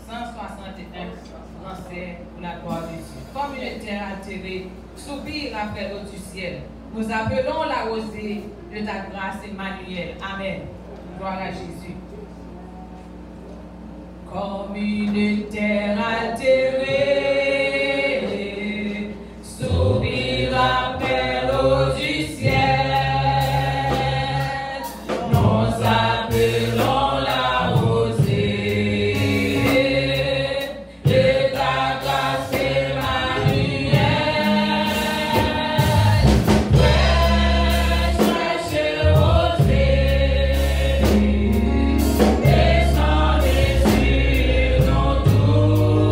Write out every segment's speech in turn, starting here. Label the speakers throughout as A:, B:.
A: 161 Français pour la gloire de Dieu. Comme une terre atterrée, soupire après l'eau du ciel. Nous appelons la rosée de ta grâce, Emmanuel. Amen. Gloire à Jésus. Comme une terre atterrée, soupire après l'eau du ciel. Nous appelons la rosée de ta grâce, Emmanuel. Fraîche rosée, descendez sur nous tous.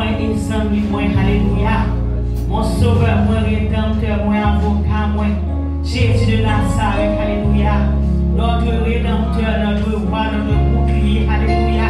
B: moi et amis, moi, alléluia. Mon sauveur, mon rédempteur, mon avocat, moi. Jésus de Nazareth, alléluia. Notre rédempteur, notre roi, notre bouclier, alléluia.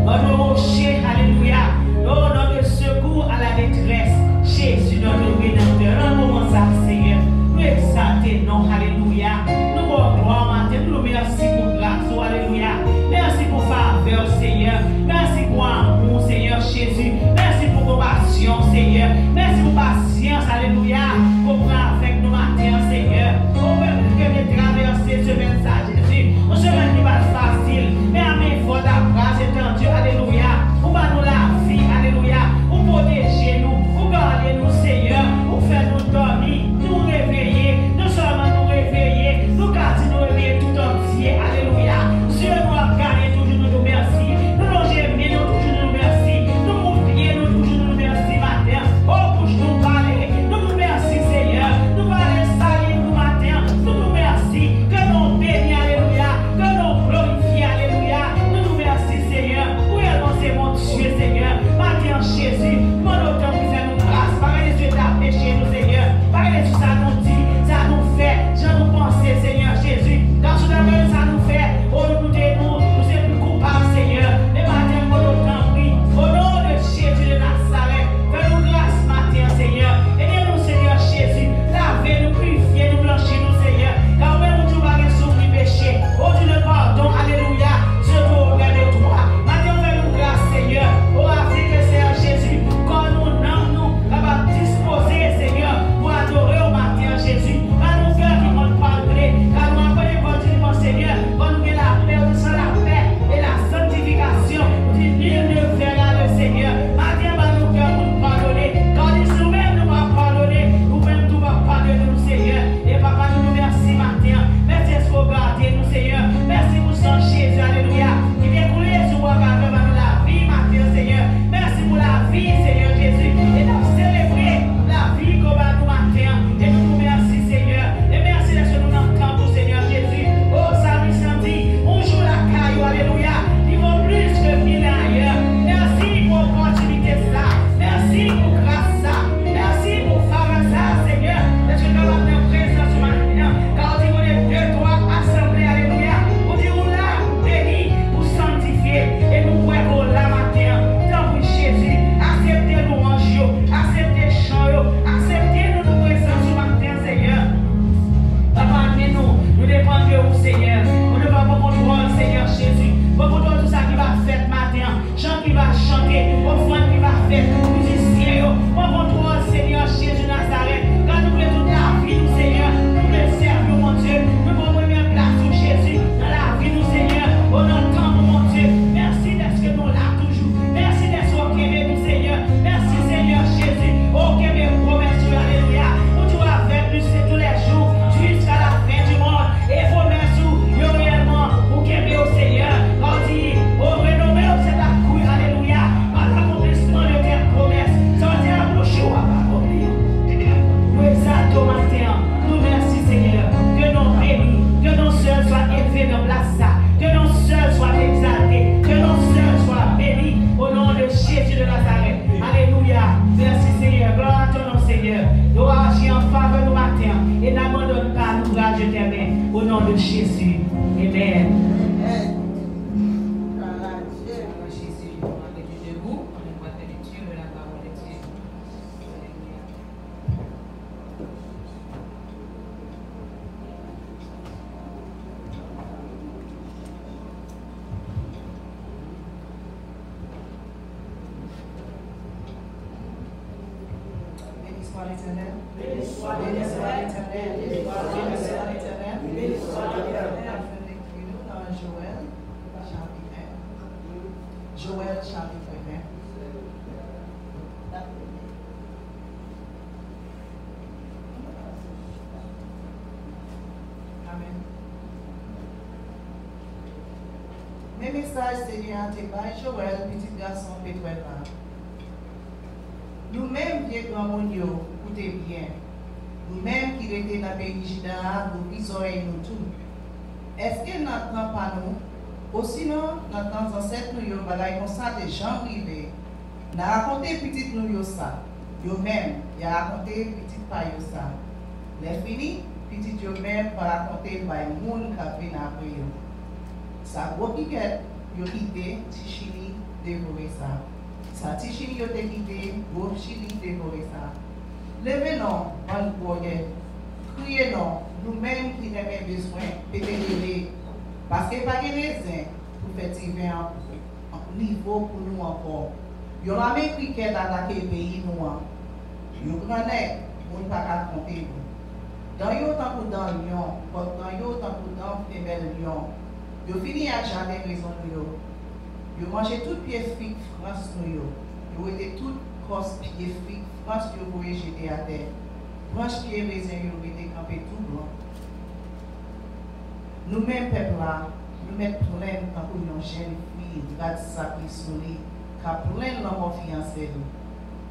B: Notre rocher, alléluia. Oh, notre secours à la détresse. Jésus, notre rédempteur. Un moment ça, Seigneur. Nous exaltons, non, alléluia. Nous vous gloire, matin. Nous merci pour grâce, oh, alléluia. Merci pour faveur, Seigneur. Merci pour amour, Seigneur Jésus. Merci pour compassion, Seigneur. Merci pour patience, alléluia. Pour prendre avec nous matin, Seigneur. Pour que traverser ce message, Jésus. On se met qui va facile. Mais à mes fois d'appras étendu, alléluia. Pour nous la vie, alléluia. Pour protéger nous, pour garder nous, Seigneur. Pour faire nous dormir, nous réveiller. Non seulement nous réveiller, nous garder nous réveiller tout entier, alléluia. Dieu nous a gardé toujours nous merci. Nous loger bien nous toujours nous merci. Nous mouvrier nous toujours nous merci matin. Oh, bouche nous parler. Nous nous merci Seigneur. Nous parler salir nous matin. Nous nous merci. Que nous bénis, alléluia. Que nous glorifions, alléluia. Nous nous merci Seigneur. Pour annoncer mon Dieu Seigneur. Matin Jésus. Mon autant qui fait nous grâce. Par les yeux péché nous Seigneur. Par les yeux ça nous dit. Ça nous fait. Je nous penser Seigneur Jésus. Dans ce domaine ça nous fait. Oh, nous sommes plus coupables, Seigneur. Et matin, mon autant prie. Au nom de Jésus de Nazareth, fais-nous grâce matin, Seigneur. Aidez-nous, Seigneur Jésus. Lavez-nous, purifiez-nous, blanchez-nous, Seigneur. Car même où tu vas souffrir péché. Oh, Dieu le pardon, alléluia. Je te regarde de toi. Matin, fais-nous grâce, Seigneur. Oh, Afrique, Seigneur Jésus. Quand nous va disposer, Seigneur, pour adorer au matin, Jésus. Quand nous cœurs qui vont parler, quand nous appelons continuellement, Seigneur, quand nous la paix, nous sommes la paix et la sanctification. Nul ne verra le Seigneur. Matin, nous cœurs pour nous pardonner. Quand nous-mêmes nous va pardonner, nous-mêmes nous va pardonner, nous, Seigneur. Et papa, nous merci matin. Merci pour garder nous, Seigneur. Merci pour son Jésus, alléluia. Qui vient couler sur moi, la vie, matin, Seigneur. Merci pour la vie, Seigneur Jésus. Et nous célébrer la vie comme à nous matin. Et nous merci, Seigneur. Et merci de ce que nous entendons, Seigneur Jésus. Oh, samedi, samedi, on joue la caillou, alléluia. Ils vont plus que 1000 ailleurs. Merci pour l'opportunité ça. Merci pour grâce ça. Merci pour faveur ça, Seigneur. Parce que nous avons une présence ce matin. Car on dit qu'on est deux, trois assemblés, alléluia. On dit on l'a béni pour sanctifier. Et nous pouvons là matin. Tant pour Jésus. Acceptez nous anges, acceptez chants, acceptez nous présence ce matin, Seigneur. Papa, nous dépendons de vous, Seigneur. On ne va pas contrôler, Seigneur Jésus. On contrôle tout ça qui va faire matin. Chant qui va chanter, offrande qui va faire, musiciens. On contrôle, Seigneur Jésus Nazareth. Quand nous voulons toute la vie, nous, Seigneur, nous voulons servir, mon Dieu. Nous voulons première place sur Jésus dans la vie, nous, Seigneur. On entend, mon Dieu. Merci d'être que nous là toujours. Merci d'être au Québec, nous, Seigneur. Merci, Seigneur Jésus. Au Québec, promesse, alléluia. Où tu vas faire plus tous les jours jusqu'à la fin du monde. Et promesse, réellement, au Québec, au Seigneur. On dit, au renommé, c'est la couille, alléluia. Par l'accomplissement de tes promesses. Sortez la bouche, ou à pas oublier. Nous exaltons matin. Nous merci, Seigneur. Que nos bénis, que nos sœurs soient élevés dans place ça. Que nos sœurs soient exaltées. Que nos sœurs soient bénies au nom de Jésus de Nazareth. Alléluia. Merci, Seigneur. Gloire à ton nom, Seigneur. Nous agis en faveur du matin. Et n'abandonne pas l'ouvrage de tes mains. Au nom de Jésus. Amen.
C: Joël chapitre 1. Amen. Mes messages, Seigneur, t'es par Joël, petit garçon Pétruel. Nous-mêmes, vieux grand monio, écoutez bien. Nous-mêmes qui étions dans le pays Juda, nous visons nous tous. Est-ce que notre pas nous? Ou sinon, notre ancêtre nous y a comme ça des gens privés. N'a raconté petite nous yo ça. Yo même, il a raconté petite pas yo ça. Les fini, petite yo même pas raconter par moun qui vient après yo. Ça gros piquet, yo quitté Tichini dévorer ça. Ça Tichini yo te quitté, gros Chili dévorer ça. Levez non, bonne boye. Criez non, nous-mêmes qui n'avons besoin, péter parce que pas de raison pour faire tirer un niveau pour nous encore. Yo la même cricket attaquer le pays noir. Yo connaît, on ne pas qu'à compter. Dans yo tant que dans Lyon, dans yo tant que dans femelle Lyon, yo fini à jamais raison yo. Yo mangé tout pied fric France nous yo. Yo était tout cross pied fric France yo voyé jeter à terre. Branche pied raisin yo était campé tout blanc. Nous-mêmes peuple là, nous mettons plein tant que une jeune fille, garde ça qui solide. Car plein l'homme fiancé.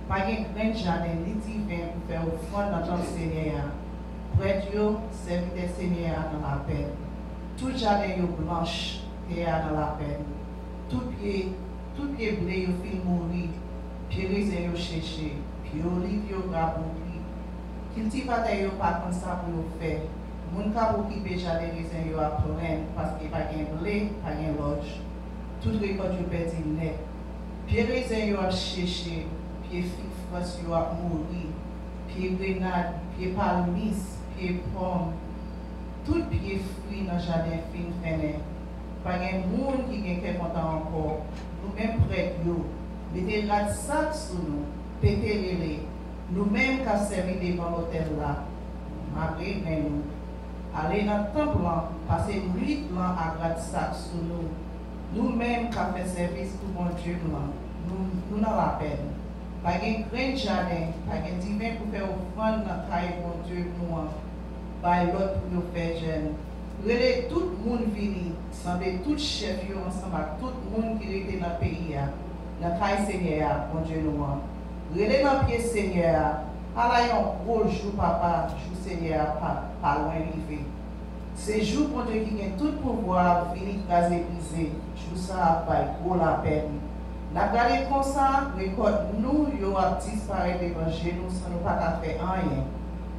C: Pas de grand jardin, ni divin pour faire offrande dans notre Seigneur. Près Dieu, serviteur Seigneur dans la peine. Tout jardin est blanche, et dans la peine. Tout pied blé, il fait mourir. Pied raisin, il cherché. Pied olive, il grabouki. Cultivateur, il pas comme ça pour le faire. Mon cabot qui peut jardin raisin, il a plein parce qu'il n'y a pas de blé, pas de loge. Tout récolte, il perd net. Pied raisin yo a cherché, pied figue France yo a mouri, pied grenade, pied palmis, pied pomme, tout pied fruit dans le jardin fin fene. Pas de monde qui est content encore. Nous-mêmes prêts yo, mettez la sac sur nous, pétez les. Nous-mêmes qui servi devant l'hôtel là, malgré nous. Allez dans le temple là, passer 8 ans à gratte sac sur nous. Nous-mêmes qui avons fait service pour mon Dieu, nous n'avons la peine. Pas de grand jardin, pas de divin pour faire offrande dans le caille mon Dieu, nous, pas l'autre pour nous faire jeune. Relais tout le monde venu, semblait tout chef ensemble, tout le monde qui était dans le pays, dans le caille Seigneur, mon Dieu, nous. Relais dans le pied Seigneur, à la gros jour, papa, jour Seigneur, pas loin arrivé. C'est jour pour Dieu qui a tout pouvoir, finir écraser, briser. Jour ça a gros la peine. N'a gardé comme ça, récolte nous, yo a disparaître devant nous sans nous pas faire rien.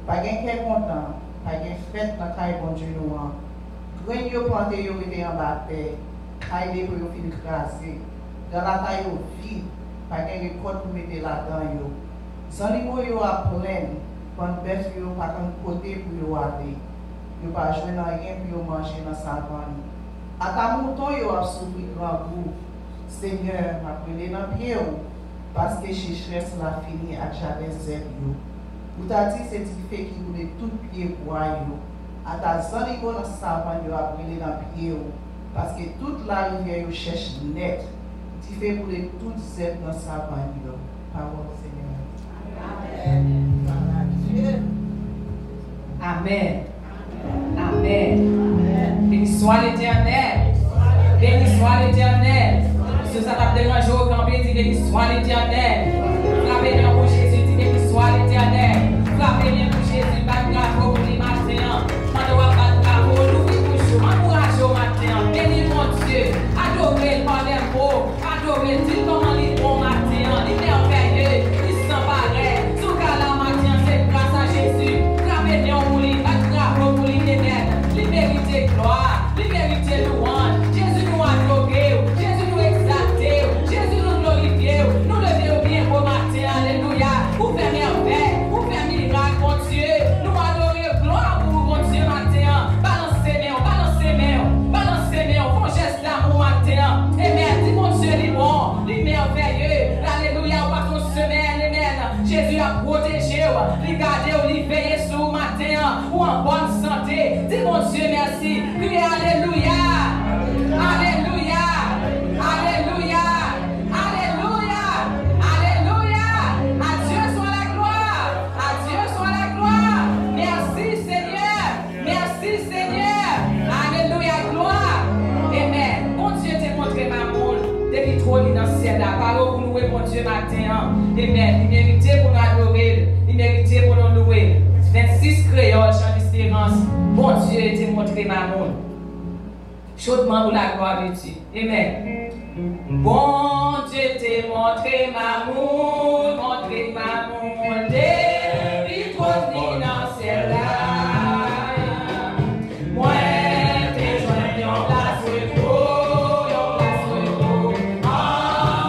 C: Pas quelqu'un content, pas quelqu'un fête dans caille bon Dieu nous. Grain yo planté yo était en bas terre, caille pour yo finir écraser. Dans la taille yo vide, pas quelqu'un récolte pour mettre là-dedans yo. Sans animaux yo a plein, quand bœuf yo pas comme côté pour yo aller. Yo pas jouer dans rien pour manger dans sa savane. À ta mouton, yo a souffert grand goût. Seigneur, m'a pris dans pied parce que sécheresse l'a fini à jardin zèbre yo. Ou t'a dit c'est qui fait qui voulait tout pied bois yo. À ta zanigo dans sa savane yo a pris dans pied parce que toute la rivière yo cherche net. Tu fais voulait tout zèbre dans sa savane yo. Parole Seigneur.
A: Amen. Amen. Amen. Béni soit l'Éternel. Béni soit l'Éternel. Si ça t'a dérangé au campé, dis béni soit l'Éternel. Frappez bien pour Jésus, dis béni soit l'Éternel. Frappez bien pour Jésus, pas de bravo pour les matins. On doit pas de bravo, l'ouvrir toujours, encouragez au matin. Béni mon Dieu, adorez par les mots, adorez, dites comment il est bon matin, il est merveilleux, il s'en paraît. Sous la matin, c'est grâce à Jésus. Frappez bien pour lui, pas de bravo pour lui, liberté, gloire, liberté, louange. Jésus nous adoré, Jésus nous exalté, Jésus nous glorifié, nous levons bien au matin, alléluia. Vous faites merveille, vous faites miracle, mon Dieu. Nous adorons, gloire pour mon Dieu matin. Balancez-moi, font geste d'amour matin. Amen, dis mon Dieu, il est bon, il est merveilleux. Alléluia, on va ton semaine, amen. Jésus a protégé, il garde, il veille sur le matin, ou en bonne santé. Dis mon Dieu, merci. Criez alléluia. Alléluia. Alléluia. Alléluia. Alléluia. À Dieu soit la gloire. À Dieu soit la gloire. Merci Seigneur. Merci Seigneur. Alléluia. Gloire. Amen. Mon Dieu t'a montré ma moule. Depuis trop dans le ciel. La parole pour louer mon Dieu matin. Amen. Il méritait pour nous adorer. Il méritait pour nous louer. 26 créoles, chant d'espérance. Bon Dieu t'a montré ma moule. Chaudement pour la gloire de Dieu. Amen. Bon Dieu montrer ma moule, montrer ma moule, depuis trop dans celle-là. Moi, t'es joint en place de beau, en place de beau, en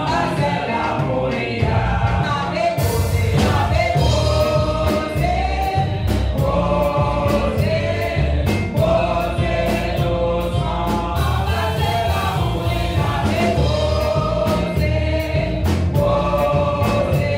A: bas de la mouria. Avec posé, posé, posé, posé,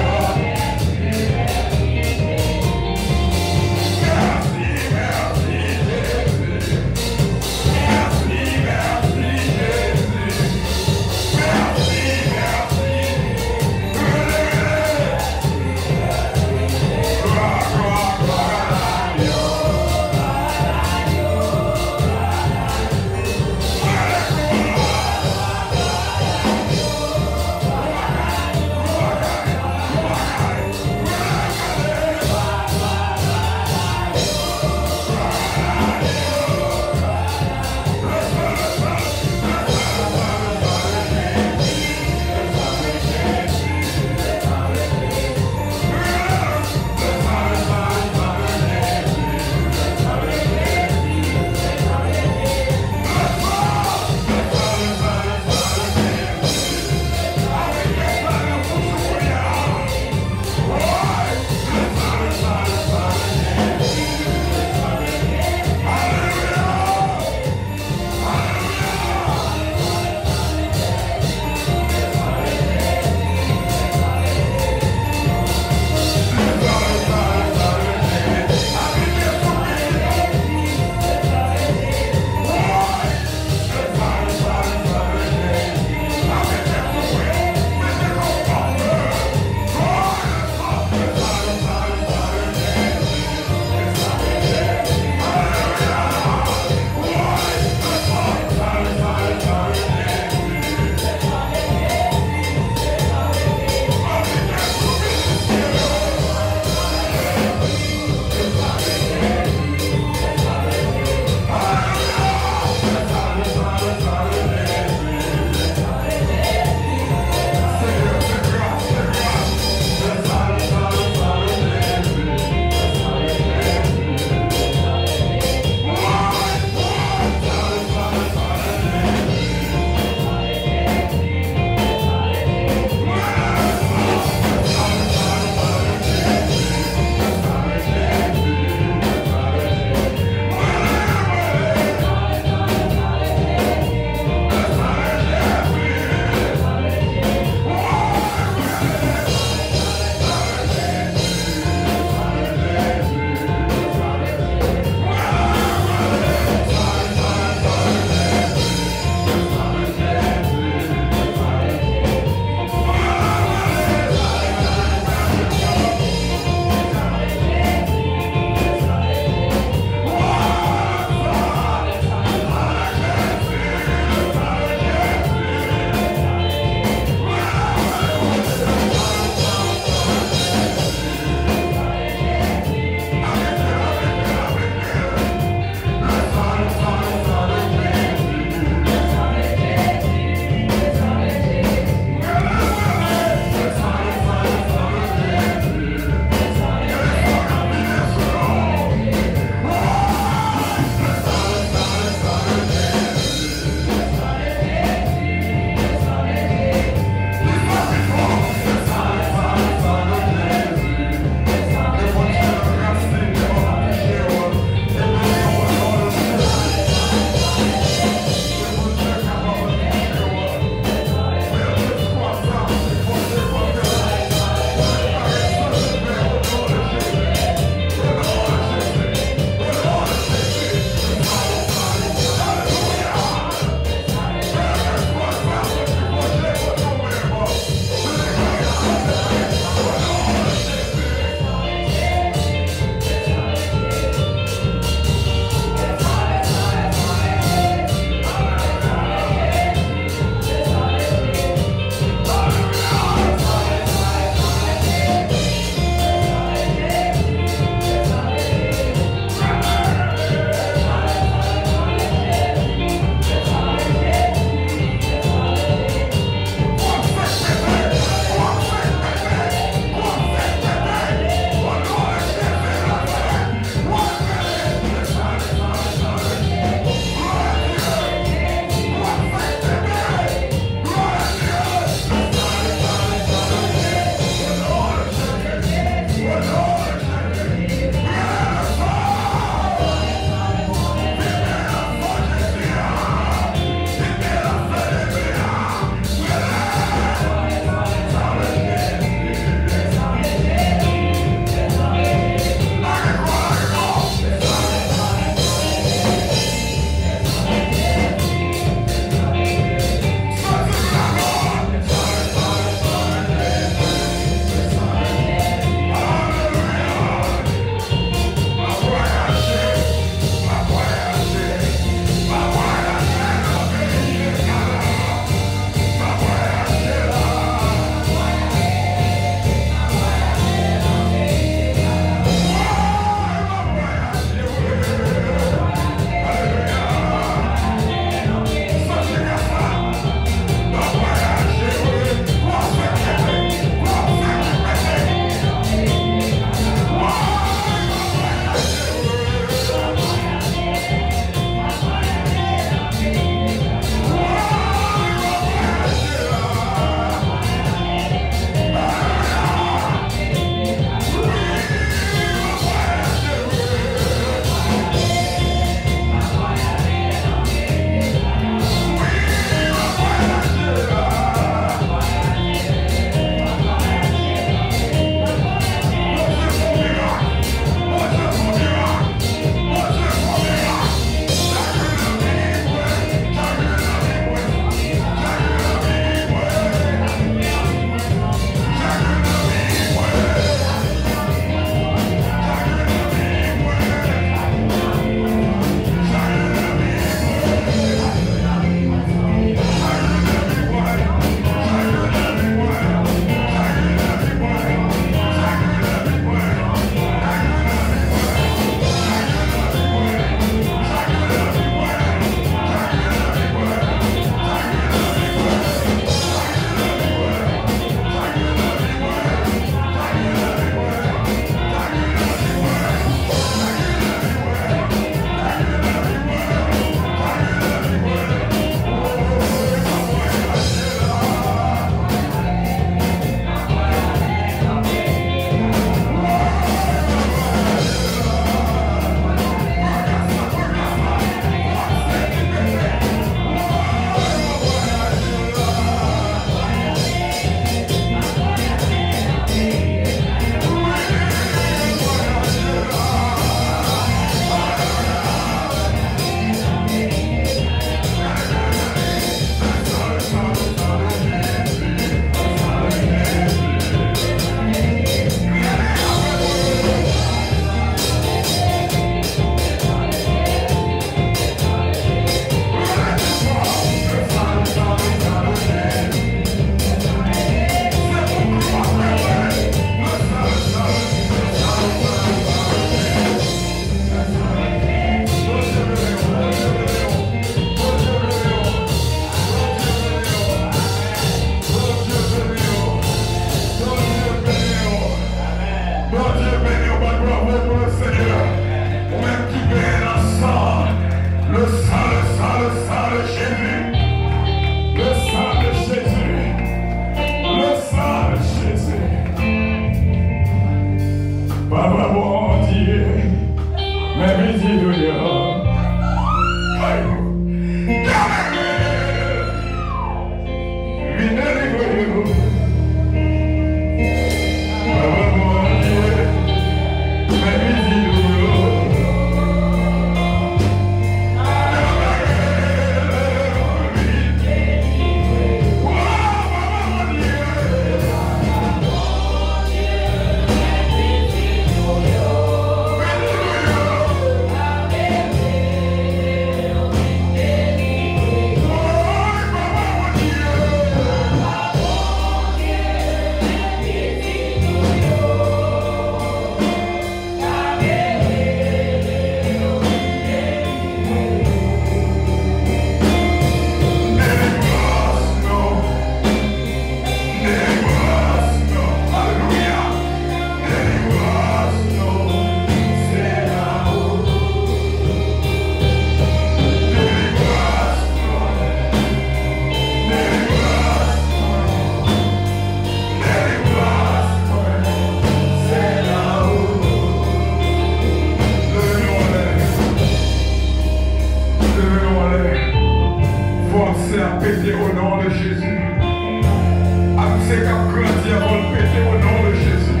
D: diable péter au nom de Jésus.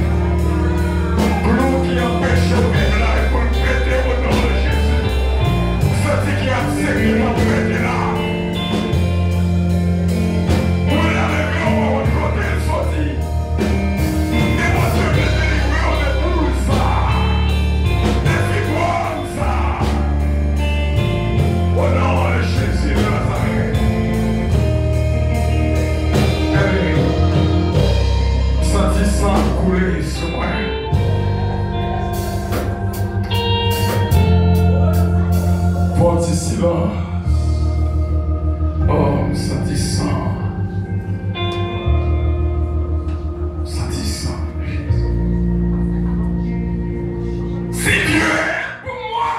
D: Clou qui empêche de vivre là, il faut le péter au nom de Jésus. Senti qui a séqué, il va péter là. Pour la lever, on va votre côté le sortir. Et moi, je vais délivrer, on est pour ça. Des fibromes, ça. Au nom de Jésus de Nazareth. Senti sang couler sur moi. Porte silence. Oh, senti sang. Senti sang. Si Dieu est pour moi,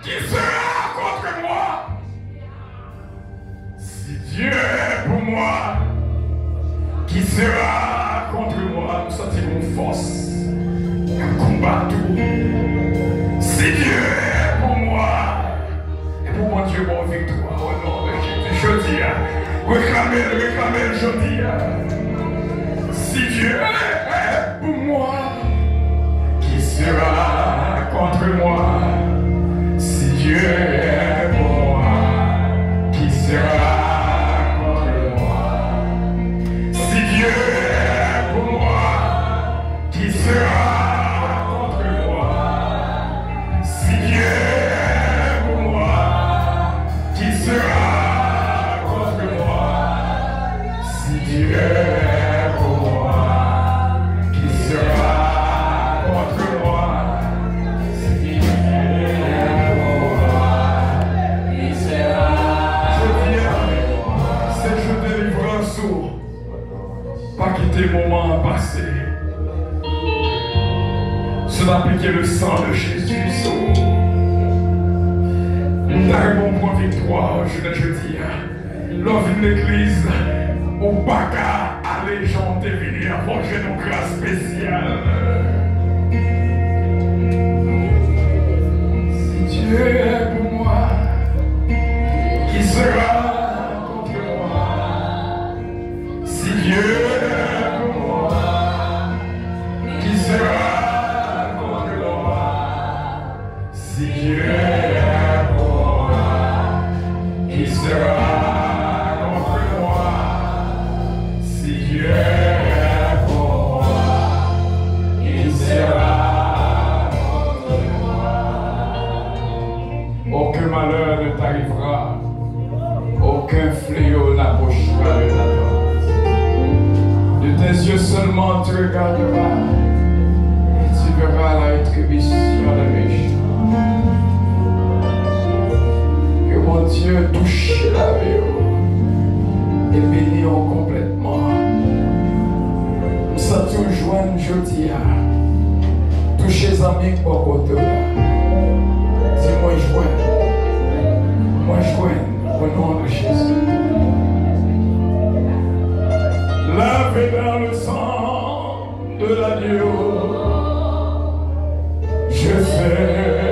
D: qui sera contre moi? Si Dieu est pour moi, qui sera contre moi? Nous sentirons force, un combat tout. Si Dieu est pour moi, et pour mon Dieu, mon victoire, au nom de Jésus, je dis, réclamez, je dis, si Dieu est pour moi, qui sera contre moi? Si Dieu est pour moi, qui sera contre moi? Si Dieu est pour moi, qui sera contre moi? Si Dieu est pour moi, qui sera contre moi? Si Dieu est pour moi, qui sera contre moi? Si Dieu est pour moi, qui sera contre moi? C'est je délivre un sourd. Pas quitter le moment passé. Cela appliquer le sang de Jésus. Nous arrivons pour une victoire, je dis. Lors d'une église, au baca, aller chanter, venir approcher nos grâces spéciales. Si Dieu est pour moi, qui sera contre moi? Si Dieu est pour moi, qui sera contre moi? Si Dieu est pour moi, qui sera contre moi? Si Dieu est pour moi, qui sera contre moi? Aucun malheur ne t'arrivera, aucun fléau n'approchera de ta tente. De tes yeux seulement tu regarderas et tu verras la rétribution des méchants. Que mon Dieu touche la vie et bénit complètement. Ça te joint jeudi, touche les amis au côté là. Dis-moi joint, moi joint au nom de Jésus. Lavé dans le sang de l'agneau, je ferai bien.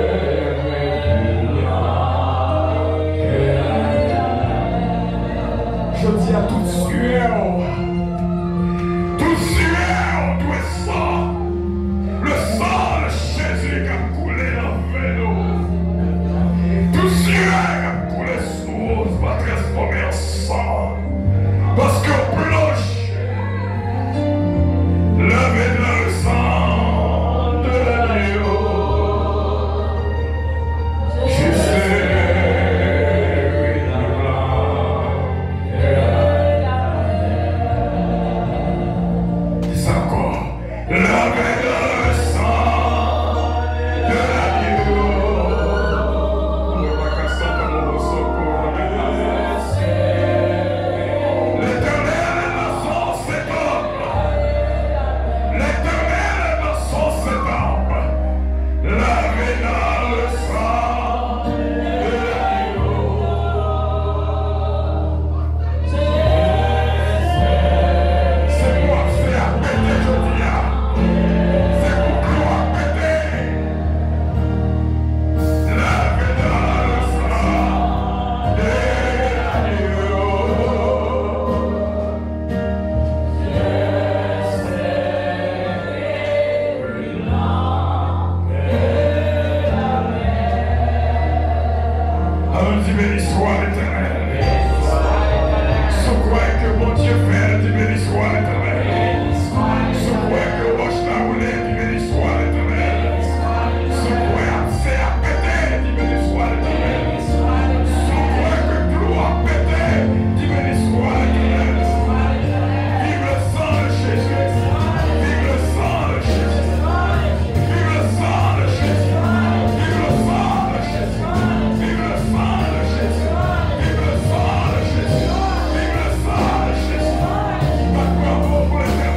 D: Je dis à toute sueur, tout sang, le sang de Jésus qui a coulé dans le vélo, tout sueur qui a coulé sous va transformer en sang, parce que plonge. Lavé dans le sang Vive le sang de Jésus.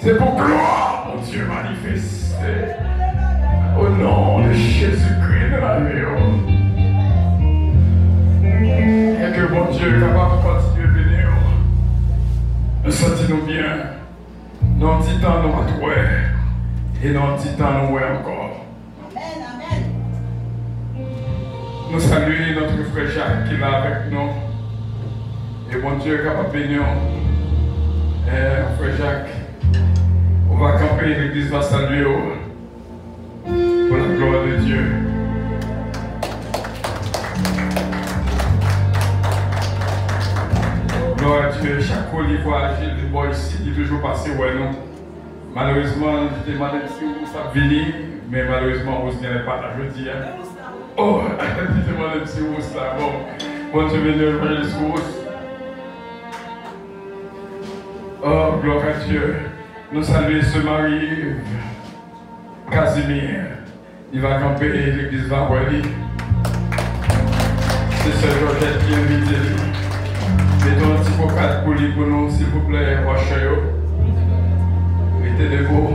D: C'est pour gloire, mon Dieu, manifesté. Au nom de Jésus-Christ de la vie. Et que mon Dieu est capable de continuer à bénir. Nous sentons bien. Dans 10 ans, nous allons trouver. Et dans 10 ans, nous allons encore.
E: Amen, amen.
D: Nous saluons notre frère Jacques qui est là avec nous. Et mon Dieu est capable de bénir. Frère Jacques, on va camper, l'église va saluer pour la gloire de Dieu. Gloire à Dieu, chaque fois qu'il voit Gilles du bois ici, il est toujours passé ouais non. Malheureusement, je demandais si vous savez venir, mais malheureusement, vous n'avez pas là jeudi. Oh, je demandais si vous savez. Bon, je vais venir le discours. Oh, gloire à Dieu. Nous saluons ce mari, Casimir. Il va camper l'église Vavoili. C'est ce Georgette qui invite lui. Mettons un petit vocal pour lui pour nous, s'il vous plaît, Rocheo. Mettez debout.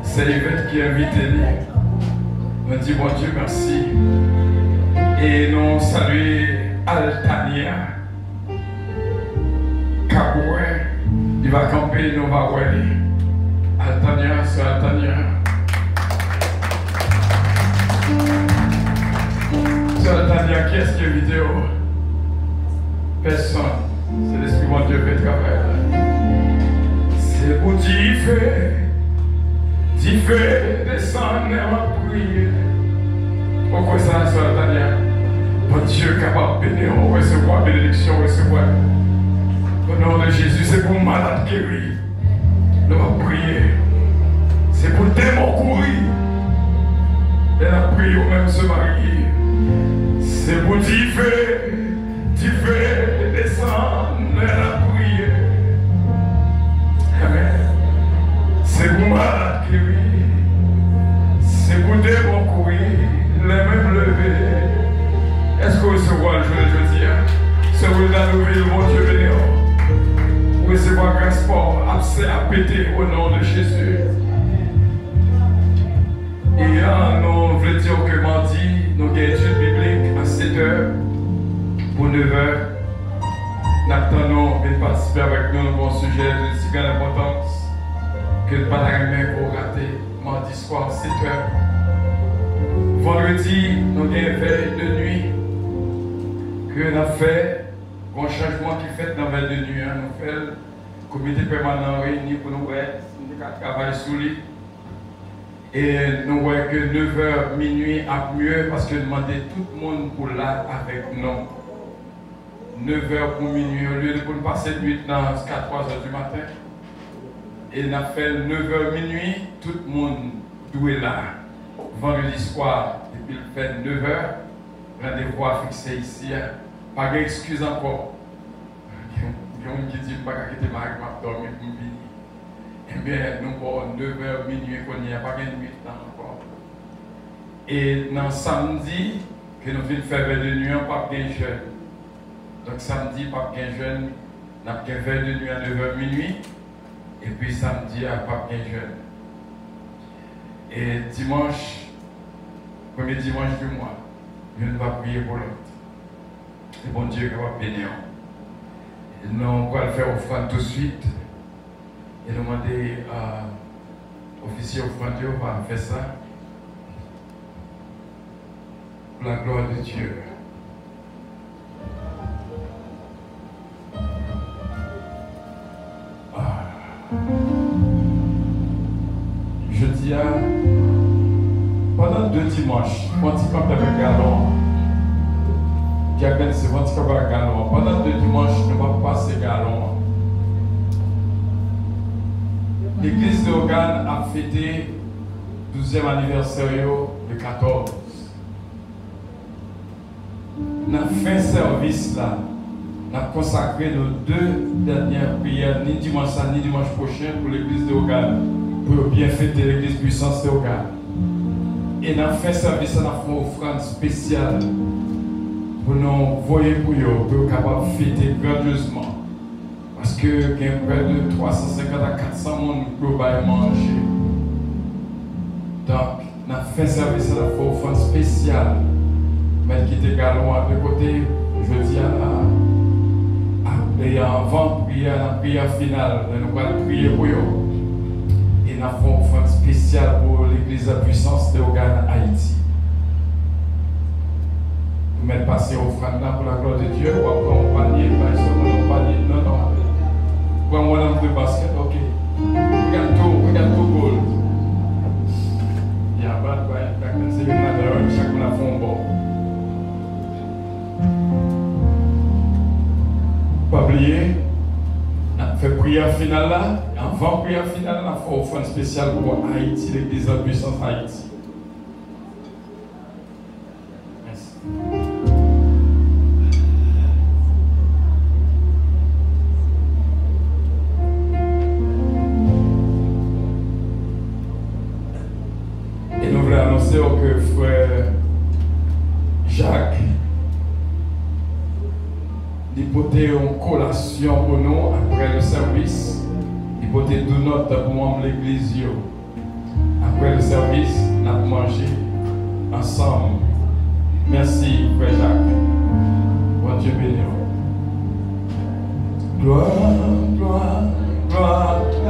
D: C'est Yvette qui invite lui. Nous disons bon Dieu merci. Et nous saluons Altania. Kaboué. Il va camper, nous va voir. Altania, c'est Altania. C'est Altania, qui est-ce qui est vidéo? Personne. C'est l'Esprit de Dieu qui fait travail. C'est pour differ, descendre et prier. Pourquoi ça, c'est Altania? Bon Dieu capable de bénir, recevoir bénédiction, recevoir. Au nom de Jésus, c'est pour malade guéri. Nous allons prier. C'est pour démon courir. Elle a prié au même se marier. C'est pour differ, descendre. Elle a prié. Amen. C'est pour malade guéri. C'est pour démon courir. Les mêmes levés. Est-ce que vous recevez le jour de jeudi? C'est pour la nouvelle, mon Dieu béni. Recevoir grâce pour abcès à péter au nom de Jésus. Et nous voulons dire que mardi, nous avons une étude biblique à 7h pour 9h. Nous attendons de participer avec nous dans un sujet de si grande importance que nous ne pas pour rater mardi soir 7h. Vendredi, nous avons une veille de nuit que nous avons fait. Un changement qui fait dans la veille de nuit. Nous faisons le comité permanent réuni pour nous travailler sur lui. Et nous voyons que 9h minuit a mieux parce que nous demandons tout le monde pour là avec nous. 9h pour minuit, au lieu de nous passer de nuit dans 4-3h du matin. Et nous avons fait 9h minuit, tout le monde doit être là. Vendredi soir, et puis il fait 9h, rendez-vous à fixer ici. Pas d'excuse encore. Il y a un qui dit pas que tu m'as dormi pour venir. Eh bien, nous avons 9h minuit qu'on n'y a pas de nuit encore. Et dans samedi, que nous venons faire veille de nuit, on pas de jeunes. Donc samedi, pas de jeunes, nous avons fait veille de nuit à 9h minuit. Et puis samedi, à pas de jeunes. Et dimanche, premier dimanche du mois, nous allons prier pour l'autre. C'est bon Dieu qui va bénir. Nous allons le faire offrande tout de suite. Et nous demander à l'officier offrande, on va faire ça. Pour la gloire de Dieu. Je dis pendant 2 dimanches, quand il compte avec Galon, qui a gagné ce ventre avec Galon, pendant 2 dimanches, nous allons passer Galon. L'église de Hogan a fêté le 12e anniversaire le 14. Dans le fin service là, nous avons consacré nos 2 dernières prières, ni dimanche ni dimanche prochain, pour l'église de Hogan, pour bien fêter l'église puissance de Hogan. Et dans le fin service, nous avons fait une offrande spéciale pour nous voyer pour eux, pour être capables de fêter grandiosement. Parce que il y a près de 350 à 400 personnes pour manger. Donc, on a fait service à la offrande spéciale. Mais qui était également de côté, je dis et avant la prière finale, nous allons prier pour eux. Et nous avons une offrande spéciale pour l'église de la puissance de Ogan Haïti. Nous mettons passer offrande là pour la gloire de Dieu. Ou après on panier, pas seulement on panier. Non, non. Pour un homme de basket, ok. Regarde tout gold. Il y a pas de c'est une chacun a fait un bon. Pas oublier, on a fait prière finale là. Et avant prière finale, on a fait offrande spéciale pour Haïti, l'église de la puissance Haïti. Merci. Et nous voulons annoncer que frère Jacques d'hypothèse une collation pour nous après le service. D'hypothèse deux notes pour moi l'église. Après le service, nous avons mangé ensemble. Merci, frère Jacques. Bon Dieu béni. Gloire, gloire, gloire à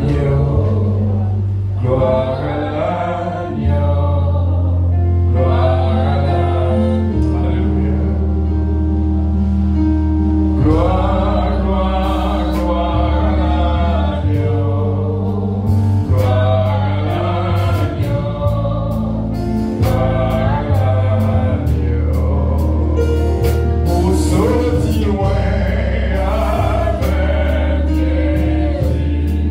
D: l'agneau. Gloire à l'agneau. Gloire à l'agneau. Alléluia. Gloire, gloire, gloire à l'agneau. Gloire à l'agneau. Gloire à l'agneau. Pour sortir loin avec Jésus.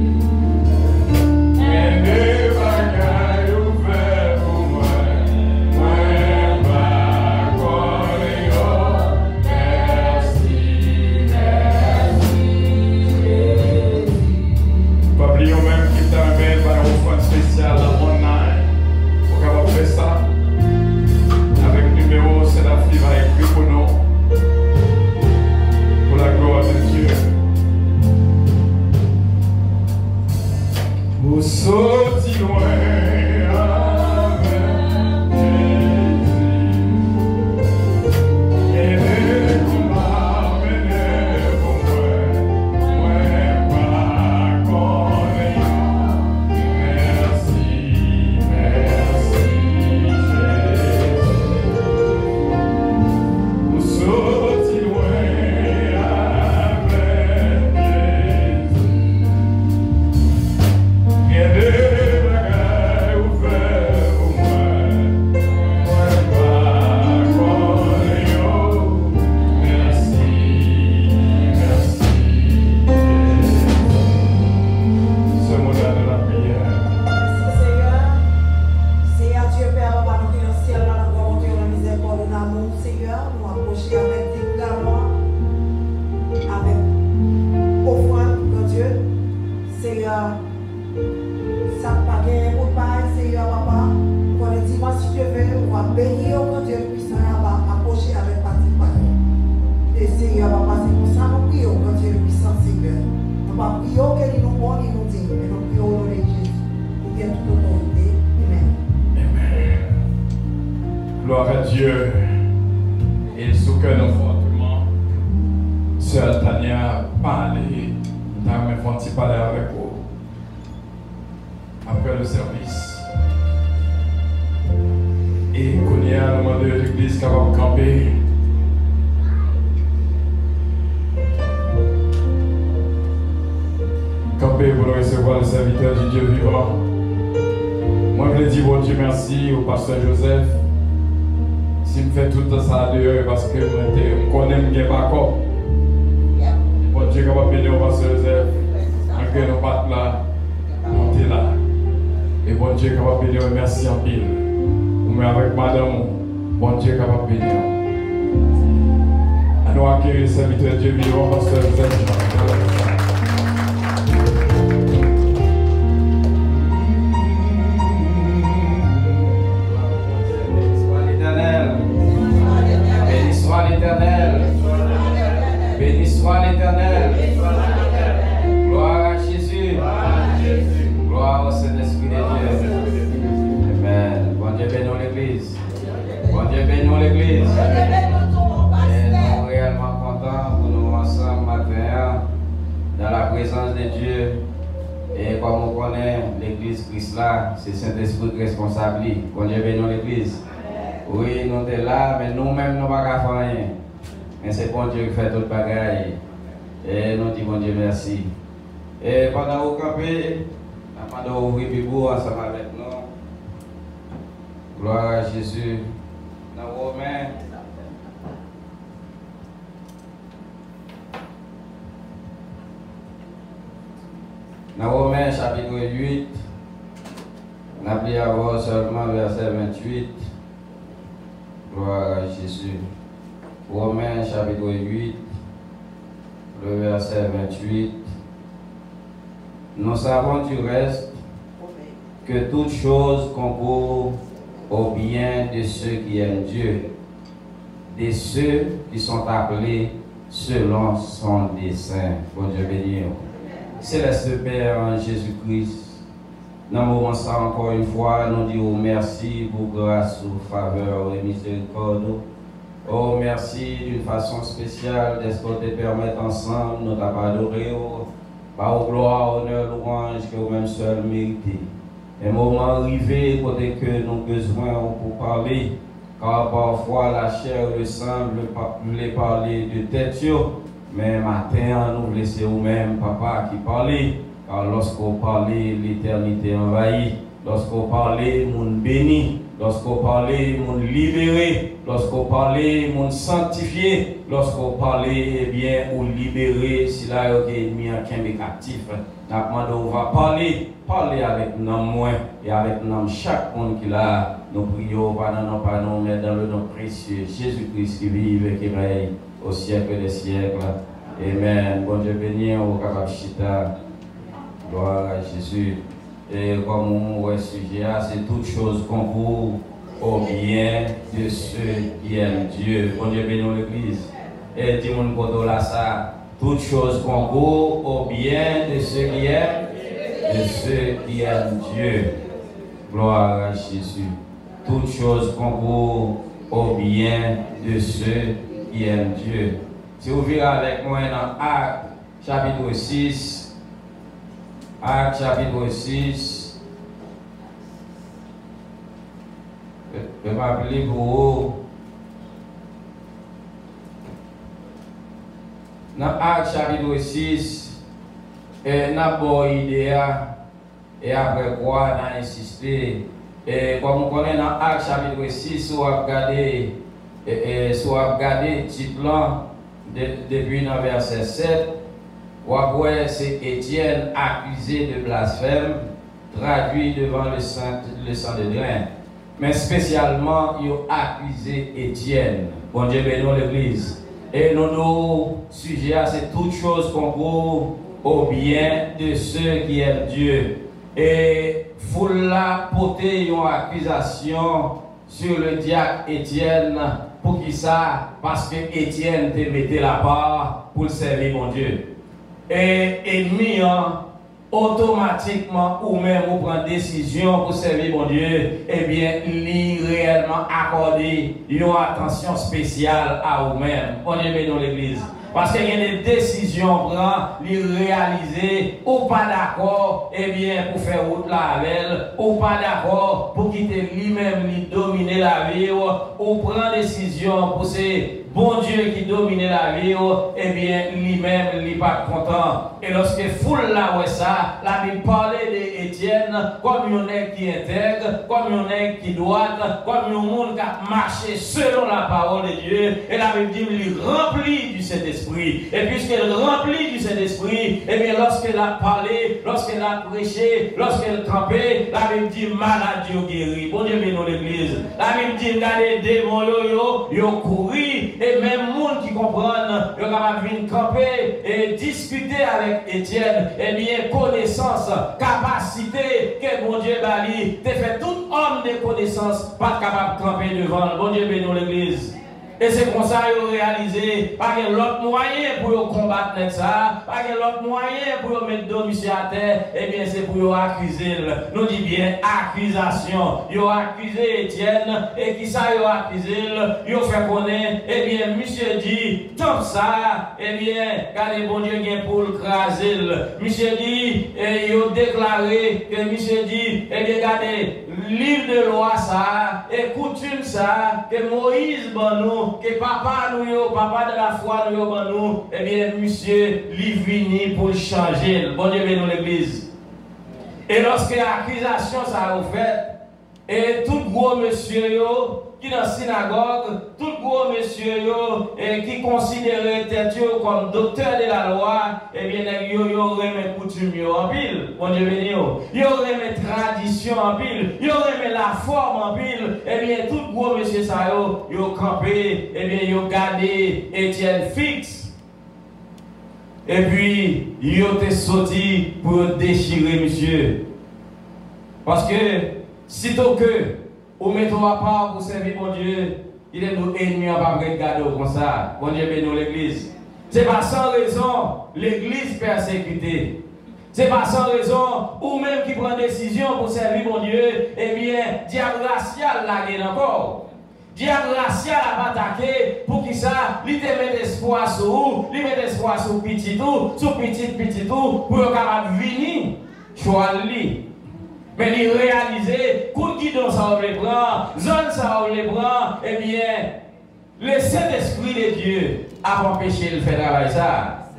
D: Et des bagailles ouvertes pour moi. Moi, ma gloire. Merci, merci. Pas oublier même qui t'amène par une offrande spéciale online. Pour capable faire ça. Avec le numéro, c'est la fille va écrire pour nous. Pour la gloire de Dieu. Vous sortez loin avec Jésus. Et les combats menés pour moi. Moi, pas connaissant. Merci, merci, Jésus. Vous sortez loin avec Jésus. Et des bagailles ouvertes pour moi. Moi, pas connaissant. Merci, merci, Jésus. Ce mot-là de la prière.
E: Seigneur, Dieu Père, va nous dire ciel, dans la volonté, la miséricorde, l'amour, Seigneur, nous approcher avec déclarement, avec offrande de Dieu. Seigneur, ça pas gagné pour pas, Seigneur, papa, pour le dimanche, si Dieu veut, on va bénir au Dieu puissant, on va approcher avec participation. Et Seigneur, papa, c'est pour ça que nous prions au Dieu puissant, Seigneur. Nous ne prions pas qu'il nous bonne, il nous dit, mais nous prions au nom de Jésus. Il y a toute autorité. Amen.
D: Amen. Gloire à Dieu. Et sous que nous fortement, Sœur Tania parler, nous avons fait parler avec vous après le service. Et qu'on y a le monde de l'église capable de camper. Camper pour recevoir le serviteur du Dieu vivant. Moi, je dis bon Dieu merci au pasteur Joseph. Si je fais tout ça dehors parce que je connais bien pas encore. Bon Dieu capable de bénir au pasteur Joseph. Malgré nos pattes là, on est là. Et bon Dieu capable de bénir, merci en pile. Mais avec madame, bon Dieu capable de bénir. À nous accueillir le serviteur de Dieu vivant, pasteur Joseph.
F: Béni soit l'Éternel. Béni soit l'Éternel. de Dieu. Et comme on connaît l'église Christ là, c'est Saint-Esprit responsable. Bon Dieu bénisse l'église. Oui, nous sommes là, mais nous-mêmes, nous ne pouvons pas faire rien. Mais c'est bon Dieu qui fait tout le bagage. Et nous disons bon Dieu merci. Et pendant que vous campez, pendant que vous ouvrez Bible ensemble avec nous, gloire à Jésus. Dans Romains, chapitre 8, on a pris à voir seulement verset 28. Gloire à Jésus. Romains chapitre 8, le verset 28. Nous savons du reste que toute chose concourt au bien de ceux qui aiment Dieu, de ceux qui sont appelés selon son dessein. Bon Dieu béni. Céleste Père en Jésus-Christ, dans le moment ça encore une fois, nous disons merci pour grâce, pour faveur et miséricorde. Oh, merci d'une façon spéciale d'être qu'on te permette ensemble, nous t'adorer, par gloire, honneur, louange que vous-même seul méritez. Un moment arrivé, côté que nous avons besoin pour parler, car parfois la chair et le sang voulait parler de tête, mais matin, nous laissez vous-même, papa, qui parlait, car lorsqu'on parlait, l'éternité envahit, lorsqu'on parlait, monde béni, lorsqu'on parlait, monde libéré, lorsqu'on parlait, monde sanctifié, lorsqu'on parlait, eh bien, ou libéré, si là, il y a mis un captif. On va parler avec nous moins et avec nous chaque monde qui l'a. Nous prions pas nous, mais dans le nom précieux, Jésus-Christ qui vive et qui règne au siècle des siècles. Amen. Bon Dieu béni au Kapachita. Gloire à Jésus. Et comme mon sujet, c'est toute chose concourt au bien de ceux qui aiment Dieu. Bon Dieu béni l'Église. Et dis mon poteau là ça. Toute chose concourt au bien de ceux qui aiment Dieu. Gloire à Jésus. Toute chose concourt au bien de ceux qui aiment Dieu. Si vous verrez avec moi dans Actes chapitre 6, Actes chapitre 6, je vais m'appeler pour vous. Dans Actes chapitre 6, nous avons une idée et après quoi on a insisté. Et comme on connaît dans Actes chapitre 6, si vous regardez le titre depuis le verset 7, c'est Étienne accusé de blasphème, traduit devant le Sanhédrin. Mais spécialement, il a accusé Étienne. Bon Dieu bénisse l'Église. Et notre sujet, c'est toute chose concourt au bien de ceux qui aiment Dieu. Et vous la porter une accusation sur le diacre Étienne. Pour qui ça? Parce que Étienne te mettait la part pour servir mon Dieu. Et ennemi, automatiquement, ou même vous prenez décision pour servir mon Dieu, eh bien, lui réellement accorder une attention spéciale à vous-même. On est bien dans l'église. Parce qu'il y a des décisions prendre, les réaliser, ou pas d'accord, eh bien, pour faire route là avec elle, ou pas d'accord pour quitter lui-même, lui dominer la vie, ou prendre décision pour ces bon Dieu qui domine la vie, eh bien, lui-même, il n'est pas content. Et lorsque foule là, ouais, ça, la Bible parlait d'Étienne comme un nègre qui intègre, comme un nègre qui doit, comme un monde qui a marché selon la parole de Dieu. Et la Bible dit, il remplit du Saint-Esprit. Et puisqu'elle remplit du Saint-Esprit, eh bien, lorsqu'elle a parlé, lorsqu'elle a prêché, lorsqu'elle campait, la Bible dit, maladie guéri. Bon Dieu, bénisse l'église. La Bible dit, regardez, démons, yo couru. Et même monde qui comprennent, ils sont capables de venir camper et discuter avec Étienne, et bien connaissance, capacité que mon Dieu bali, te fait tout homme de connaissance, pas capable de camper devant. Bon Dieu bénisse l'église.
G: Et c'est comme ça qu'ils ont réalisé, pas qu'il y a l'autre moyen pour combattre ça, pas qu'il y a l'autre moyen pour mettre domicile à terre, et bien c'est pour accuser. Nous dit bien accusation. Ils ont accusé Étienne, et qui ça ils ont accusé, ils ont fait connaître, et bien monsieur dit, comme ça, et bien, quand les bon Dieu vient pour le craser, monsieur dit, et ils ont déclaré que monsieur dit, et bien regardez, livre de loi ça, et coutume ça, que Moïse bon nous, que papa nous, papa de la foi nous, bon nous, eh bien, monsieur, lui vini pour changer. Bon Dieu bénisse l'église. Et lorsque l'accusation ça a fait, et tout gros monsieur yo, qui dans la synagogue, tout gros monsieur yo, et qui considérait tête comme docteur de la loi, eh bien, yo remet coutume en pile. Bon Dieu béni yo remet tradition en pile, yo remet la forme en pile, eh bien, tout gros monsieur ça yo campé, eh bien, yo gardé Étienne fixe. Et puis, yo te sorti pour déchirer monsieur. Parce que, sitôt que, ou mettons à part pour servir mon Dieu, il est nos ennemis à pas regarder comme ça. Bon Dieu bénisse l'église. Ce n'est pas sans raison l'église persécutée. Ce n'est pas sans raison, ou même qui prend décision pour servir mon Dieu, eh bien, diable racial l'a gagné encore. Diable racial a attaqué pour qui ça, il te met espoir sur vous, il met espoir sur petit tout, sur petit tout, pour le capable venir, choisir. Mais il réalisait, coup de guidon ça on les prend, zone ça on les prend, eh bien, le Saint-Esprit de Dieu a empêché de faire travail ça.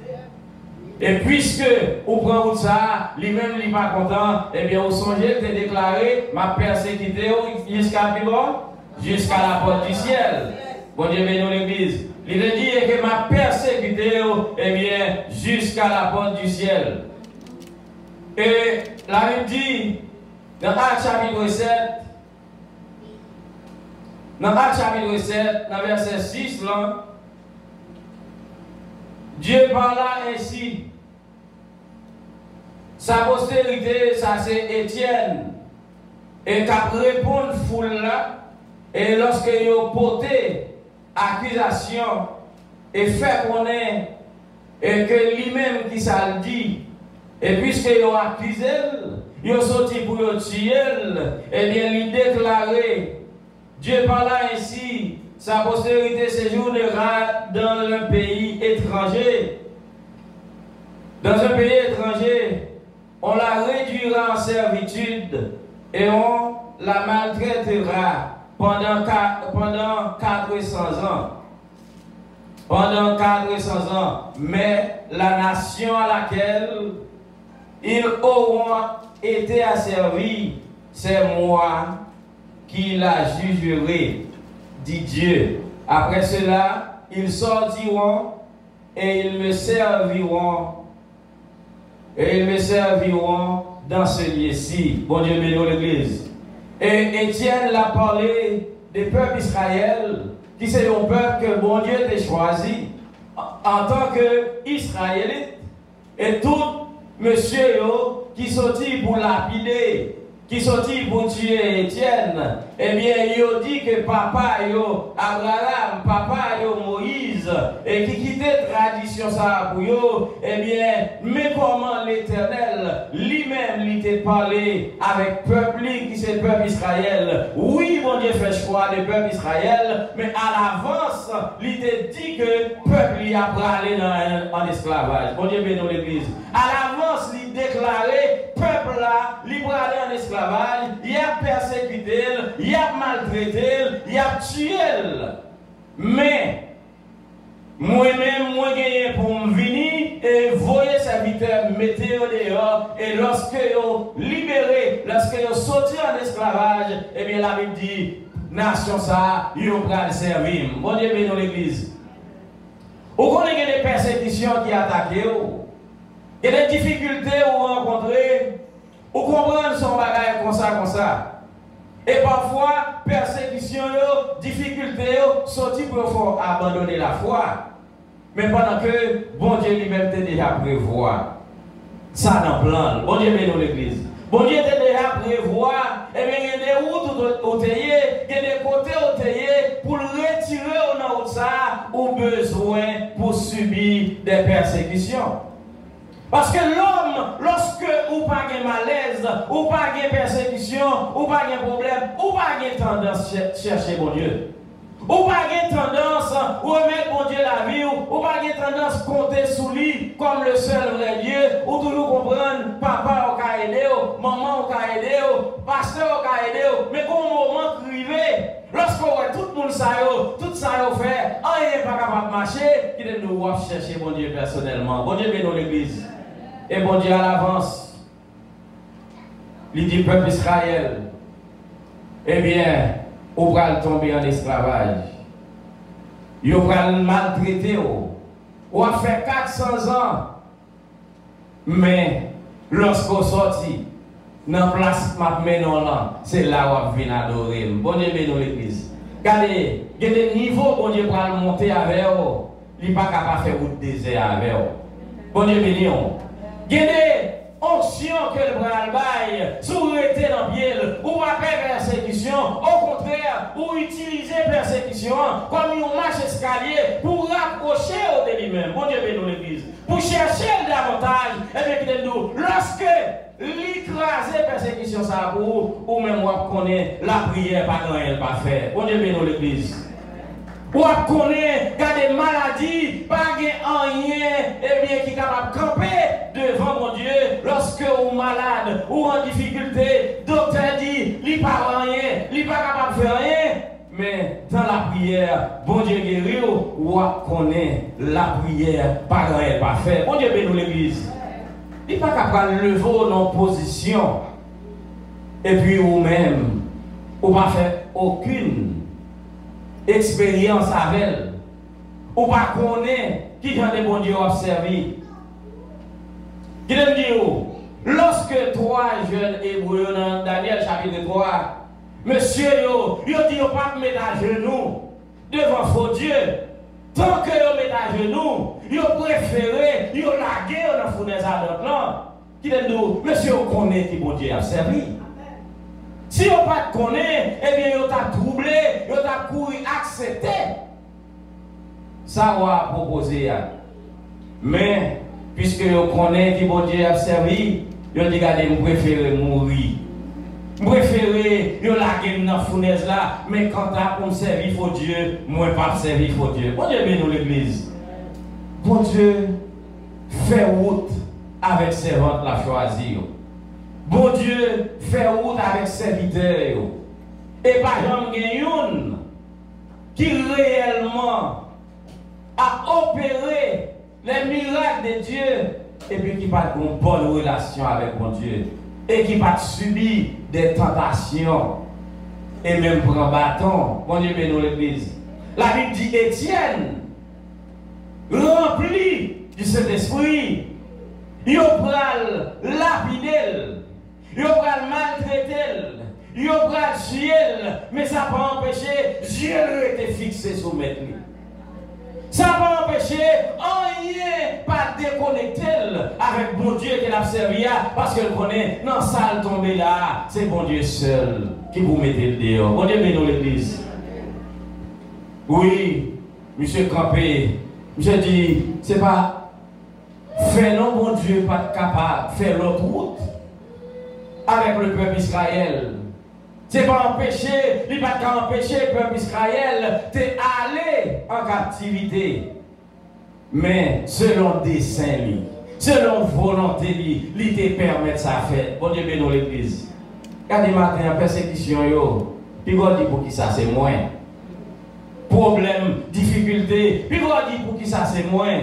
G: Et puisque on prend ça, lui-même il n'est pas content, eh bien, au songez de déclarer, ma persécuté jusqu'à la porte du ciel. Bon Dieu bénisse l'église. Il a dit que ma persécuté, eh bien, jusqu'à la porte du ciel. Et la Bible dit, dans Actes chapitre 7, dans verset 6, là, Dieu parla ainsi. Sa postérité, ça c'est Étienne. Et qu'à répondre foule là, et lorsque il a porté accusation et fait connaître, et que lui-même qui ça le dit, et puisqu'il a accusé, il a sorti pour le tuer, et bien il déclaré, Dieu parla ainsi, sa postérité séjournera dans un pays étranger. Dans un pays étranger, on la réduira en servitude et on la maltraitera pendant 400 ans. Pendant 400 ans. Mais la nation à laquelle ils auront été asservis, c'est moi qui la jugerai, dit Dieu. Après cela, ils sortiront et ils me serviront. Et ils me serviront dans ce lieu-ci. Bon Dieu bénisse l'église. Et Étienne l'a parlé des peuples Israël, qui c'est un peuple que bon Dieu t'a choisi en tant qu'Israélite. Et tout monsieur qui sortit pour lapider, qui sortit pour tuer Étienne, eh bien, il a dit que papa Abraham, papa Moïse, et qui quittait tradition ça pour eux, eh bien, mais comment l'Éternel lui-même lui t'a parlé avec peuple qui c'est le peuple Israël. Oui, mon Dieu fait choix du peuple Israël, mais à l'avance, il t'a dit que le peuple y a bralé en esclavage. Mon Dieu bénisse l'église. À l'avance, il déclarait, peuple là, il bralé en esclavage. Il a persécuté, il a maltraité, il a tué. Mais, moi-même, moi gagné pour me venir et voyer serviteur, mettez-le dehors. Et lorsque vous libérez, lorsque vous sortez en esclavage, eh bien la Bible dit, nation ça, ils ont pris le servir. Bon Dieu bénisse l'église. Vous connaissez des persécutions qui attaquent, il y a des difficultés que vous rencontrez. Vous comprenez son bagage comme ça. Et parfois, persécution, difficulté, sorti pour faire abandonner la foi. Mais pendant que bon Dieu lui-même t'a déjà prévoir. Ça dans le plan. Bon Dieu bénisse l'église. Bon Dieu était déjà prévoir, et bien il y a des routes au théier, il y a des côtés au théier pour le retirer au ça ou besoin pour subir des persécutions. Parce que l'homme, lorsque ou pas de malaise, ou pas de persécution, ou pas de problème, ou pas de tendance à chercher bon Dieu. Ou pas de tendance à remettre bon Dieu la vie, ou pas de tendance à compter sous lui comme le seul vrai Dieu, ou toujours comprendre, papa au cas aidé, maman au cas aidé, pasteur au cas aidé, mais qu'au moment privé, lorsqu'on voit tout le monde tout ça fait, rien n'est pas capable de marcher, il nous va chercher bon Dieu personnellement. Bon Dieu bénit l'église. Et bon Dieu à l'avance, il dit peuple Israël, eh bien, on va tomber en esclavage. On va le maltraiter. On va faire 400 ans. Mais lorsqu'on sortit, dans la place c'est là où on vient adorer. Bon Dieu bénit l'église. Regardez, il y a des niveaux bon Dieu pour monter avec vous. Il n'est pas capable de faire route désert avec vous. Bon Dieu bénit. Il y a des onctions que le bras baille, sous été dans le pied, ou pas faire persécution, au contraire, ou utiliser persécution comme une marche escalier pour rapprocher au lui-même. Bon Dieu bénit l'église. Pour chercher davantage, et bien nous, lorsque l'écraser persécution, ça pour ou même on connaît la prière, pas grand elle pas faire. Bon Dieu bénit l'église. Ou connaît des maladies, pas rien, et bien qui est capable de camper devant mon Dieu lorsque vous êtes malade ou en difficulté. Docteur dit, il n'est pas rien, il n'est pas capable de faire rien. Mais dans la prière, bon Dieu guérit, ou connaît la prière, pas rien, pas faire. Bon Dieu bénit l'église. Il n'est pas capable de lever dans position. Et puis vous-même, vous ne faire aucune expérience avec elle, ou pas connaître qui j'en ai bon Dieu observé. Qui me dit, lorsque trois jeunes hébreux dans Daniel chapitre 3, monsieur yo dit pas mettre à genoux devant faux Dieu. Tant que yo met à genoux, yo préféré yo laguer dans la fournaise à d'autres. Qui me dit, monsieur yo connaît qui bon Dieu a servi. Si vous ne connaissez pas, eh bien, vous avez troublé, vous avez couru, accepté. Ça va proposer. Mais, puisque vous connaissez qui bon Dieu a servi, vous dites, regardez, vous préférez mourir. Vous préférez, vous laguer dans la fournaise là, mais quand vous pour servir pour Dieu, moi pas servir pour Dieu. Bon Dieu bénit l'église. Bon Dieu fait route avec ses ventes la choisir. Bon Dieu fait route avec serviteurs. Et par exemple, qui réellement a opéré les miracles de Dieu et puis qui n'a pas une bonne relation avec mon Dieu et qui n'a pas subi des tentations et même prend bâton. Bon Dieu bénit l'église. La Bible dit Étienne, rempli du Saint-Esprit, il pral lapider. Il va maltraiter, il va tuer, mais ça n'a pas empêché, Dieu était fixé sur mettre. Ça n'a pas empêché, rien pas déconnecter avec bon Dieu qu'il a servi, parce qu'il connaît, non, ça le tomber là, c'est bon Dieu seul qui vous mettez le dehors. Bon Dieu bénit l'église. Oui, monsieur Campé, je dis, c'est pas, faire non, bon Dieu, pas capable, faire l'autre route. Avec le peuple Israël. Ce n'est pas empêcher, il n'est pas empêcher le peuple Israël d'aller en captivité. Mais selon dessein, selon volonté, il te permet de ça faire. Bon Dieu bénit l'église. Regardez matin en persécution, puis on dit pour qui ça c'est moins. Problème, difficulté, puis on dit pour qui ça c'est moins.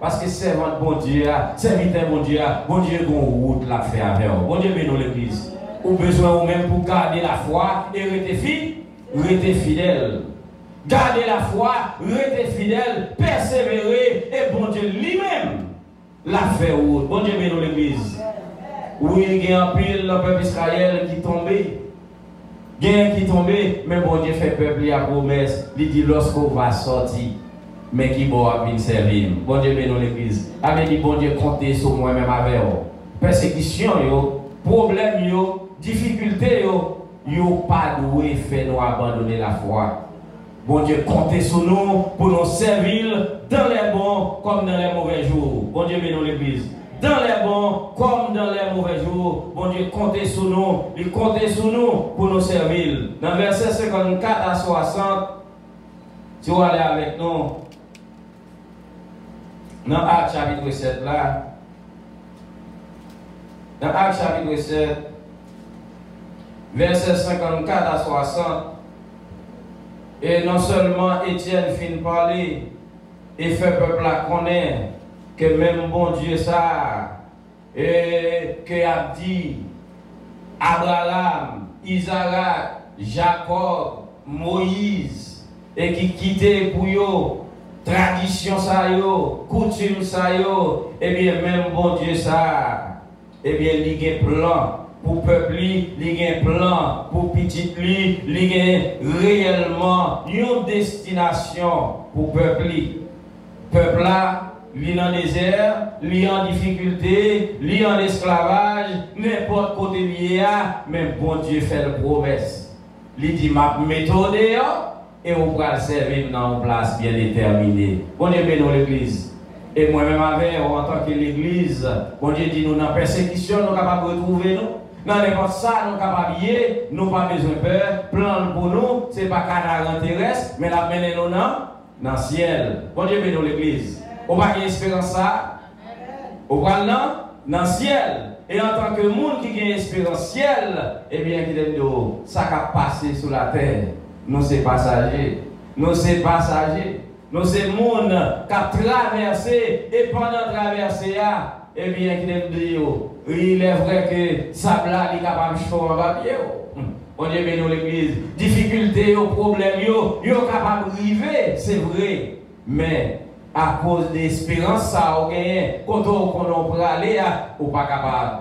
G: Parce que servant bon Dieu, serviteur bon Dieu, gon route la fait avec vous. Bon Dieu bénit l'église. Ou besoin ou même pour garder la foi et rester fidèle. Garder la foi, rester fidèle, persévérer et bon Dieu lui-même la fait route. Bon Dieu bénit l'église. Oui, il y a un pile le peuple Israël qui tombait. Gain qui tombait, mais bon Dieu fait peuple la promesse. Il dit lorsqu'on va sortir. Mais qui va venir servir. Bon Dieu bénit l'église. Avec dit bon Dieu comptez sur moi-même avec vous. Persécution, problème yo, difficulté yo pas doué fait nous abandonner la foi. Bon Dieu, comptez sur nous pour nous servir dans les bons comme dans les mauvais jours. Bon Dieu, bénis l'église. Dans les bons comme dans les mauvais jours. Bon Dieu, comptez sur nous. Il comptez sur nous pour nous servir. Dans verset 54 à 60, si vous allez avec nous, dans Actes chapitre 7 là, dans Actes chapitre 7, verset 54 à 60, et non seulement Étienne fin parler et fait peuple à connaître que même bon Dieu ça, et que a dit Abraham, Isaac, Jacob, Moïse, et qui quittait pour yo, tradition ça yo, coutume ça yo, et bien même bon Dieu ça, et bien il y a un plan pour peuple, il y a un plan pour petit lui, il y a réellement une destination pour peuple. Peuple là, il est en désert, il est en difficulté, il est en esclavage, n'importe côté lié à, mais bon Dieu fait la promesse. Il dit ma méthode et on va le servir dans une place bien déterminée. Bon Dieu bénisse l'église. Et moi-même avec, en tant que l'église, bon Dieu dit nous dans la persécution, nous sommes capables de retrouver nous. Dans n'importe ça, nous sommes capables de lier, nous n'avons pas besoin de peur. Plan pour nous, ce n'est pas canard terrestre, mais la mener nous dans le ciel. Bon Dieu bénisse l'église. On va avoir espérance ça. On va dans le ciel. Et en tant que monde qui a espérance ciel, eh bien, qui est ça qui a passé sur la terre. Nous sommes passagers. Nous sommes passagers. Nous sommes monde qui a traversé et pendant traverser, eh bien, qui est il est vrai que ça là, il est capable de chauffer en papier. On dit bien dans l'église, difficulté, problème, il est capable de arriver, c'est vrai. Mais à cause de l'espérance, ça a gagné. Quand on peut aller, on n'est pas capable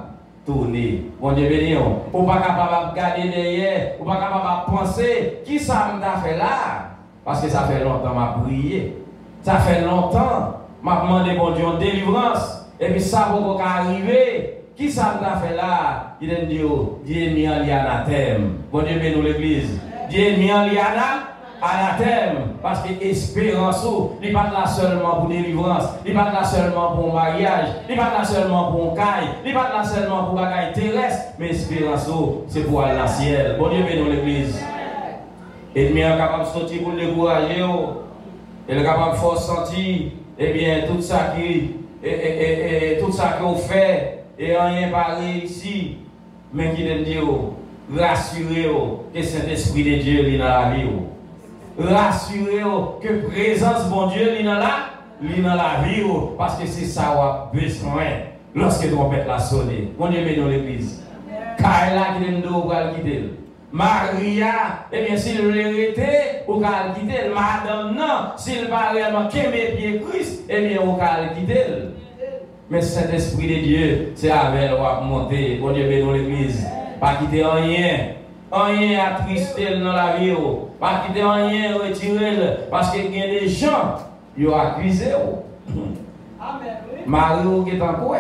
G: de tourner. On dit bien, on n'est pas capable de garder derrière, on n'est pas capable de penser qui ça m'a fait là. Parce que ça fait longtemps que je prié. Ça fait longtemps que je demandé bon Dieu en délivrance. Et puis ça va arriver. Qui ça m'a fait là? Il dit Dieu mis en l'anathème. Bon Dieu bénisse l'église. Dieu mis en l'anathème. Parce que l'espérance, il n'est pas là seulement pour délivrance. Il n'est pas là seulement pour un mariage. Il n'est pas là seulement pour un caille. Il n'est pas là seulement pour un bagaille terrestre. Mais l'espérance, c'est pour aller dans le ciel. Bon Dieu bénisse l'église. Et il est capable de sortir pour le décourager. Il est capable de faire sentir, eh bien, tout ça qu'on fait. Et rien pas réussi, mais qui dit rassurez-vous que Saint-Esprit de Dieu est dans la vie. Rassurez-vous que la présence de bon Dieu est dans la vie, parce que c'est ça qu'on a besoin lorsque trompette la sonné. Bon Dieu bénisse l'église. Car là qui dit qu'on va quitter. Maria, eh bien, s'il l'héritait, on va le quitter. Madame, non, s'il va réellement qu'aimer pied Christ, eh bien, on va le quitter. Mais cet esprit de Dieu, c'est avec on monter. Bon Dieu bénisse l'église. Pas quitter rien attrister dans la vie. Pas quitter rien retirer. Parce qu'il y a des gens qui ont accusé. Marie ou qui est en quoi?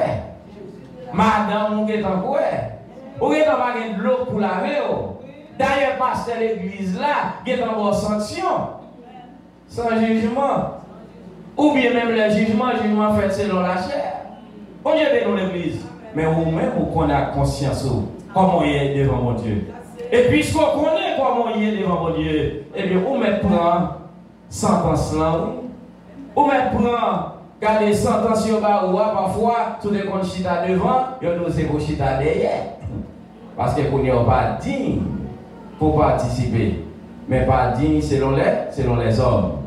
G: Madame ou qui est en quoi? Ou qui est en de l'eau pour laver. D'ailleurs, pasteur de l'église là, qui est en bonne sanction. Sans jugement. Ou bien même le jugement fait selon la chair. On est dans l'église, mais vous-même, vous connaissez conscience comment il est devant mon Dieu. Et puisqu'on connaît comment il est devant mon Dieu, eh bien, vous me prenez sentence là, vous me prenez, quand les sentences parfois, tout le monde chita devant, vous n'osez pas chita derrière. Parce que vous n'êtes pas digne pour participer, mais pas digne selon les hommes.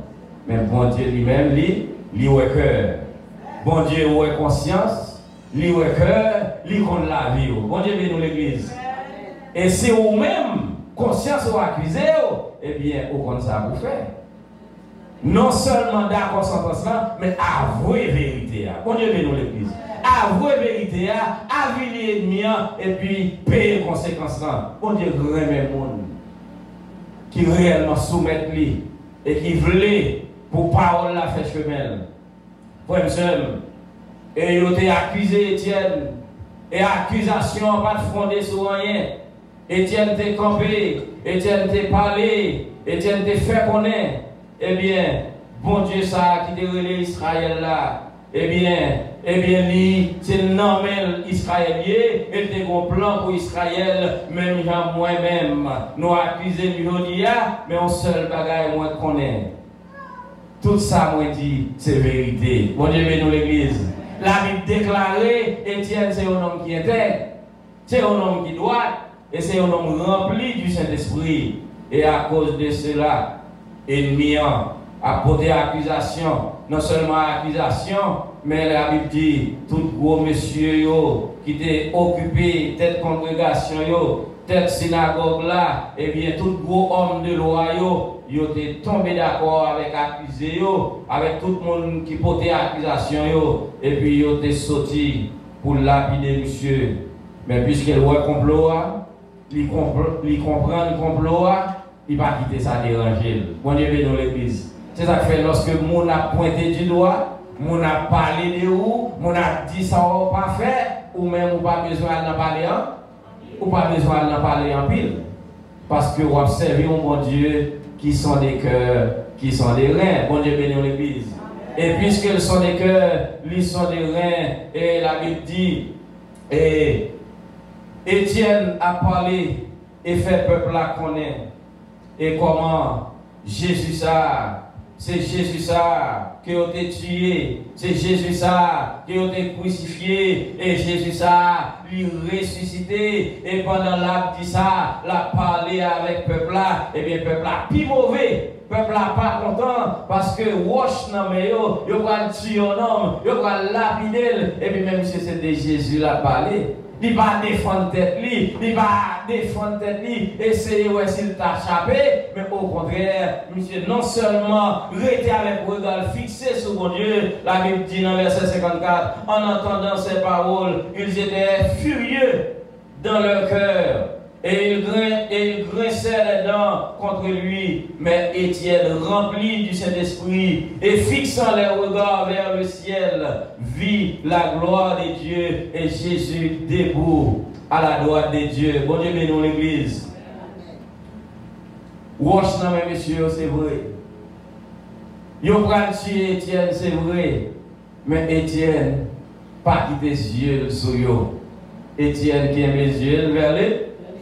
G: Mais bon Dieu lui-même, lui au cœur. Bon Dieu, où est conscience, lui où est cœur, lui qu'on la vie. Bon Dieu, bénisse l'église. Et si vous-même, conscience ou accusé, eh bien, vous compte ça vous faire. Non seulement d'accord sentence là, mais avouer vérité. Bon Dieu, bénisse l'église. Avouer vérité, avouer l'ennemi, et puis payer les conséquences là. Bon Dieu, remet le monde qui réellement soumet lui et qui voulait pour parole la faire chemin. Frère, et il a accusé Étienne Et accusation pas fondée sur rien. Étienne t'est campé, Étienne t'est parlé, Étienne t'est fait connaître. Eh bien, bon Dieu, ça qui t'a relé Israël là. Eh bien, lui, c'est le nom israélien, et t'es un plan pour Israël, même moi-même. Nous accusons Mirodia, mais on seul bagaille, moi, connaît. Tout ça, moi, dit, c'est vérité. Bon Dieu, nous l'église. La Bible déclarée, Étienne, c'est un homme qui était, c'est un homme qui doit, et c'est un homme rempli du Saint-Esprit. Et à cause de cela, ennemi a porté accusation, non seulement accusation, mais la Bible dit, tout gros monsieur qui était occupé, tête congrégation, tête synagogue là, et bien tout gros homme de loi, ils étaient tombés d'accord avec accusé, avec tout le monde qui portait accusation, et puis ils étaient sortis pour lapider monsieur. Mais puisqu'il voit complot, il comprend le complot, il va quitter ça déranger. Bon Dieu bénisse l'église. C'est ça que fait lorsque mon a pointé du doigt, mon a parlé de où, mon a dit ça ou pas fait, ou même ou pas besoin d'en parler, ou pas besoin d'en parler en pile. Parce que vous observez un bon Dieu qui sont des cœurs, qui sont des reins. Bon Dieu bénisse l'église. Et puisqu'ils sont des cœurs, ils sont des reins, et la Bible dit, et Étienne a parlé et fait peuple à connaître. Et comment Jésus ça, c'est Jésus ça qui a été tué, c'est Jésus ça qui a été crucifié, et Jésus ça lui ressuscité, et pendant l'a dit ça, l'a parlé avec peuple là, et bien peuple là, plus mauvais. Peuple là pas content parce que wash nan me yo va tuer un homme, yo va lapider, et puis même si c'était Jésus l'a parlé. Il va défendre tête li, il va défendre tête li, essayer ouais s'il t'a échappé, mais au contraire, monsieur non seulement rester avec le regard fixé sur mon Dieu, la Bible dit dans verset 54, en entendant ces paroles, ils étaient furieux dans leur cœur. Et il grinçait les dents contre lui, mais Étienne, rempli du Saint-Esprit et fixant les regards vers le ciel, vit la gloire de Dieu et Jésus debout à la droite de Dieu. Bon Dieu bénisse l'église. Wash non mais messieurs, c'est vrai. Yo pral tuer Étienne, c'est vrai. Mais Étienne, pas quitter ses yeux sur yo. Étienne qui aime les yeux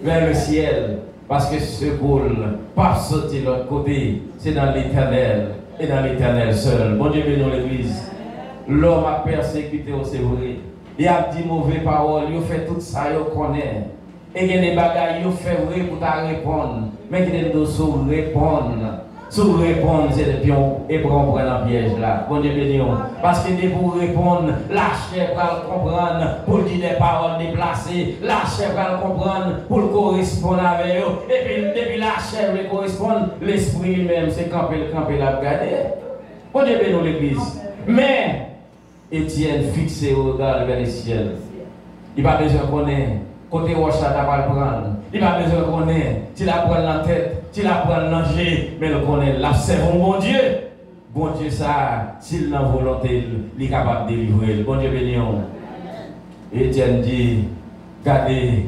G: vers le ciel, parce que ce boule, pas sauter de l'autre côté, c'est dans l'éternel, et dans l'éternel seul. Bon Dieu bénisse l'église. L'homme a persécuté, c'est vrai. Il a dit mauvaises paroles, il fait tout ça, il connaît. Et il y a des bagailles, il fait vrai pour ta répondre, mais il y a des choses répondre. Sous répondre, c'est le pion et prendre dans le piège là. Bon Dieu bénisse. Parce que pour répondre, la chair va comprendre pour dire des paroles déplacées. La chair va comprendre pour correspondre avec eux. Et puis, depuis la chair va correspondre, l'esprit lui-même, c'est camper la regarder. Bon Dieu bénisse l'église. Mais, Étienne fixé au regard vers le ciel. Il n'a pas besoin de connaître. Côté Rocha, tu vas le prendre. Il n'a pas besoin de connaître. Tu la prends dans la tête, tu la prends dans l'angé, mais le connaît. Là, c'est bon Dieu. Bon Dieu, ça, s'il a volonté, il est capable de délivrer. Bon Dieu béni. Étienne dit, regardez,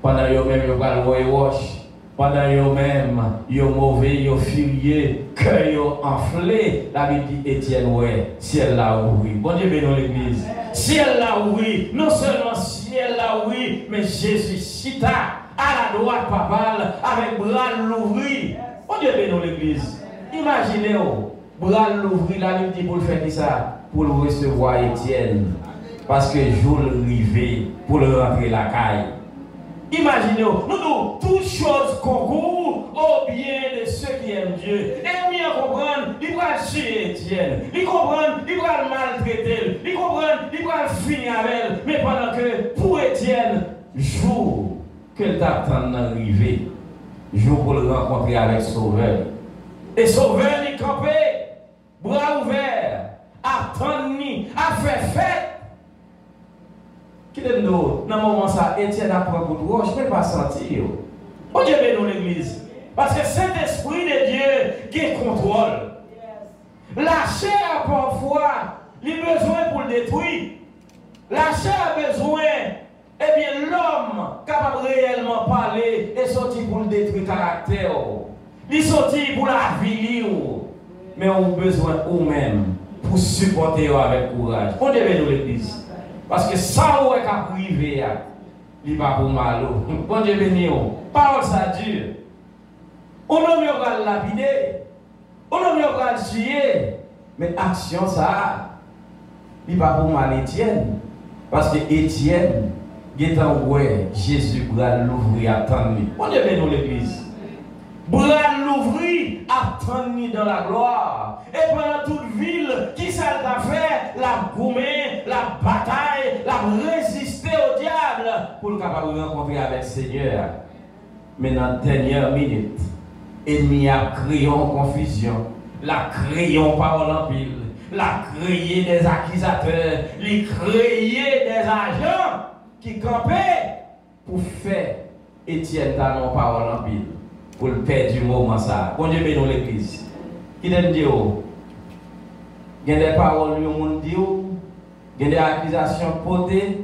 G: pendant que vous-même, vous allez le wash. Pendant que vous-même, vous mauvais, vous furieux, que vous enflé. La Bible dit, Étienne, ouais, ciel là oui. Bon Dieu béni l'église. Ciel là oui. Non seulement ciel là oui, mais Jésus chita à la droite papale avec bras l'ouvri. Bon Dieu béni l'église. Imaginez-vous, bras l'ouvri, la Bible dit pour le faire ça, pour le recevoir Étienne. Parce que jour arrivé pour le rentrer la caille. Imaginez-vous, nous toutes choses concourent au bien de ceux qui aiment Dieu. Et bien comprendre, il va tuer Étienne. Il comprend, il va maltraiter. Il comprend, il va finir avec elle. Mais pendant que pour Étienne, jour qu'elle t'attend d'arriver, jour pour le rencontrer avec Sauveur. Et Sauveur est campé, bras ouverts, attendni, a fait fête. Qui est nous? Dans le moment ça, Étienne a pris un bout de roche, je ne peux pas sentir. Bon Dieu bénit l'église. Parce que cet esprit de Dieu qui contrôle. La chair a parfois les besoins pour le détruire. La chair a besoin capable réellement parler et sortir pour le détruire le caractère. Il sortir pour la vie. Mais on a besoin vous-même pour supporter avec courage. On devait nous l'église. Parce que ça, on est qu'à priver. Il n'est pas pour mal. Bon Dieu béni. Parole ça dure. On n'a mieux pas lapider. On n'a mieux pas tuer. Mais action ça, il n'est pas pour mal Étienne. Parce que Étienne, Jésus va l'ouvrir à attendre. On devait nous l'église. Bras l'ouvrir, attendre dans la gloire. Et pendant toute ville, qui ça t'a fait? La gourmet, la bataille, la résister au diable pour le capable de rencontrer avec le Seigneur. Mais dans la dernière minute, l'ennemi a créé en confusion, la créé en parole en pile, la créé des accusateurs, la créé des agents qui campaient pour faire Étienne dans nos paroles en pile. Pour le perdre du moment ça. Bon Dieu bénit l'église. Qui donne Dieu? Il y a des paroles du monde Dieu. Il y a des accusations potées.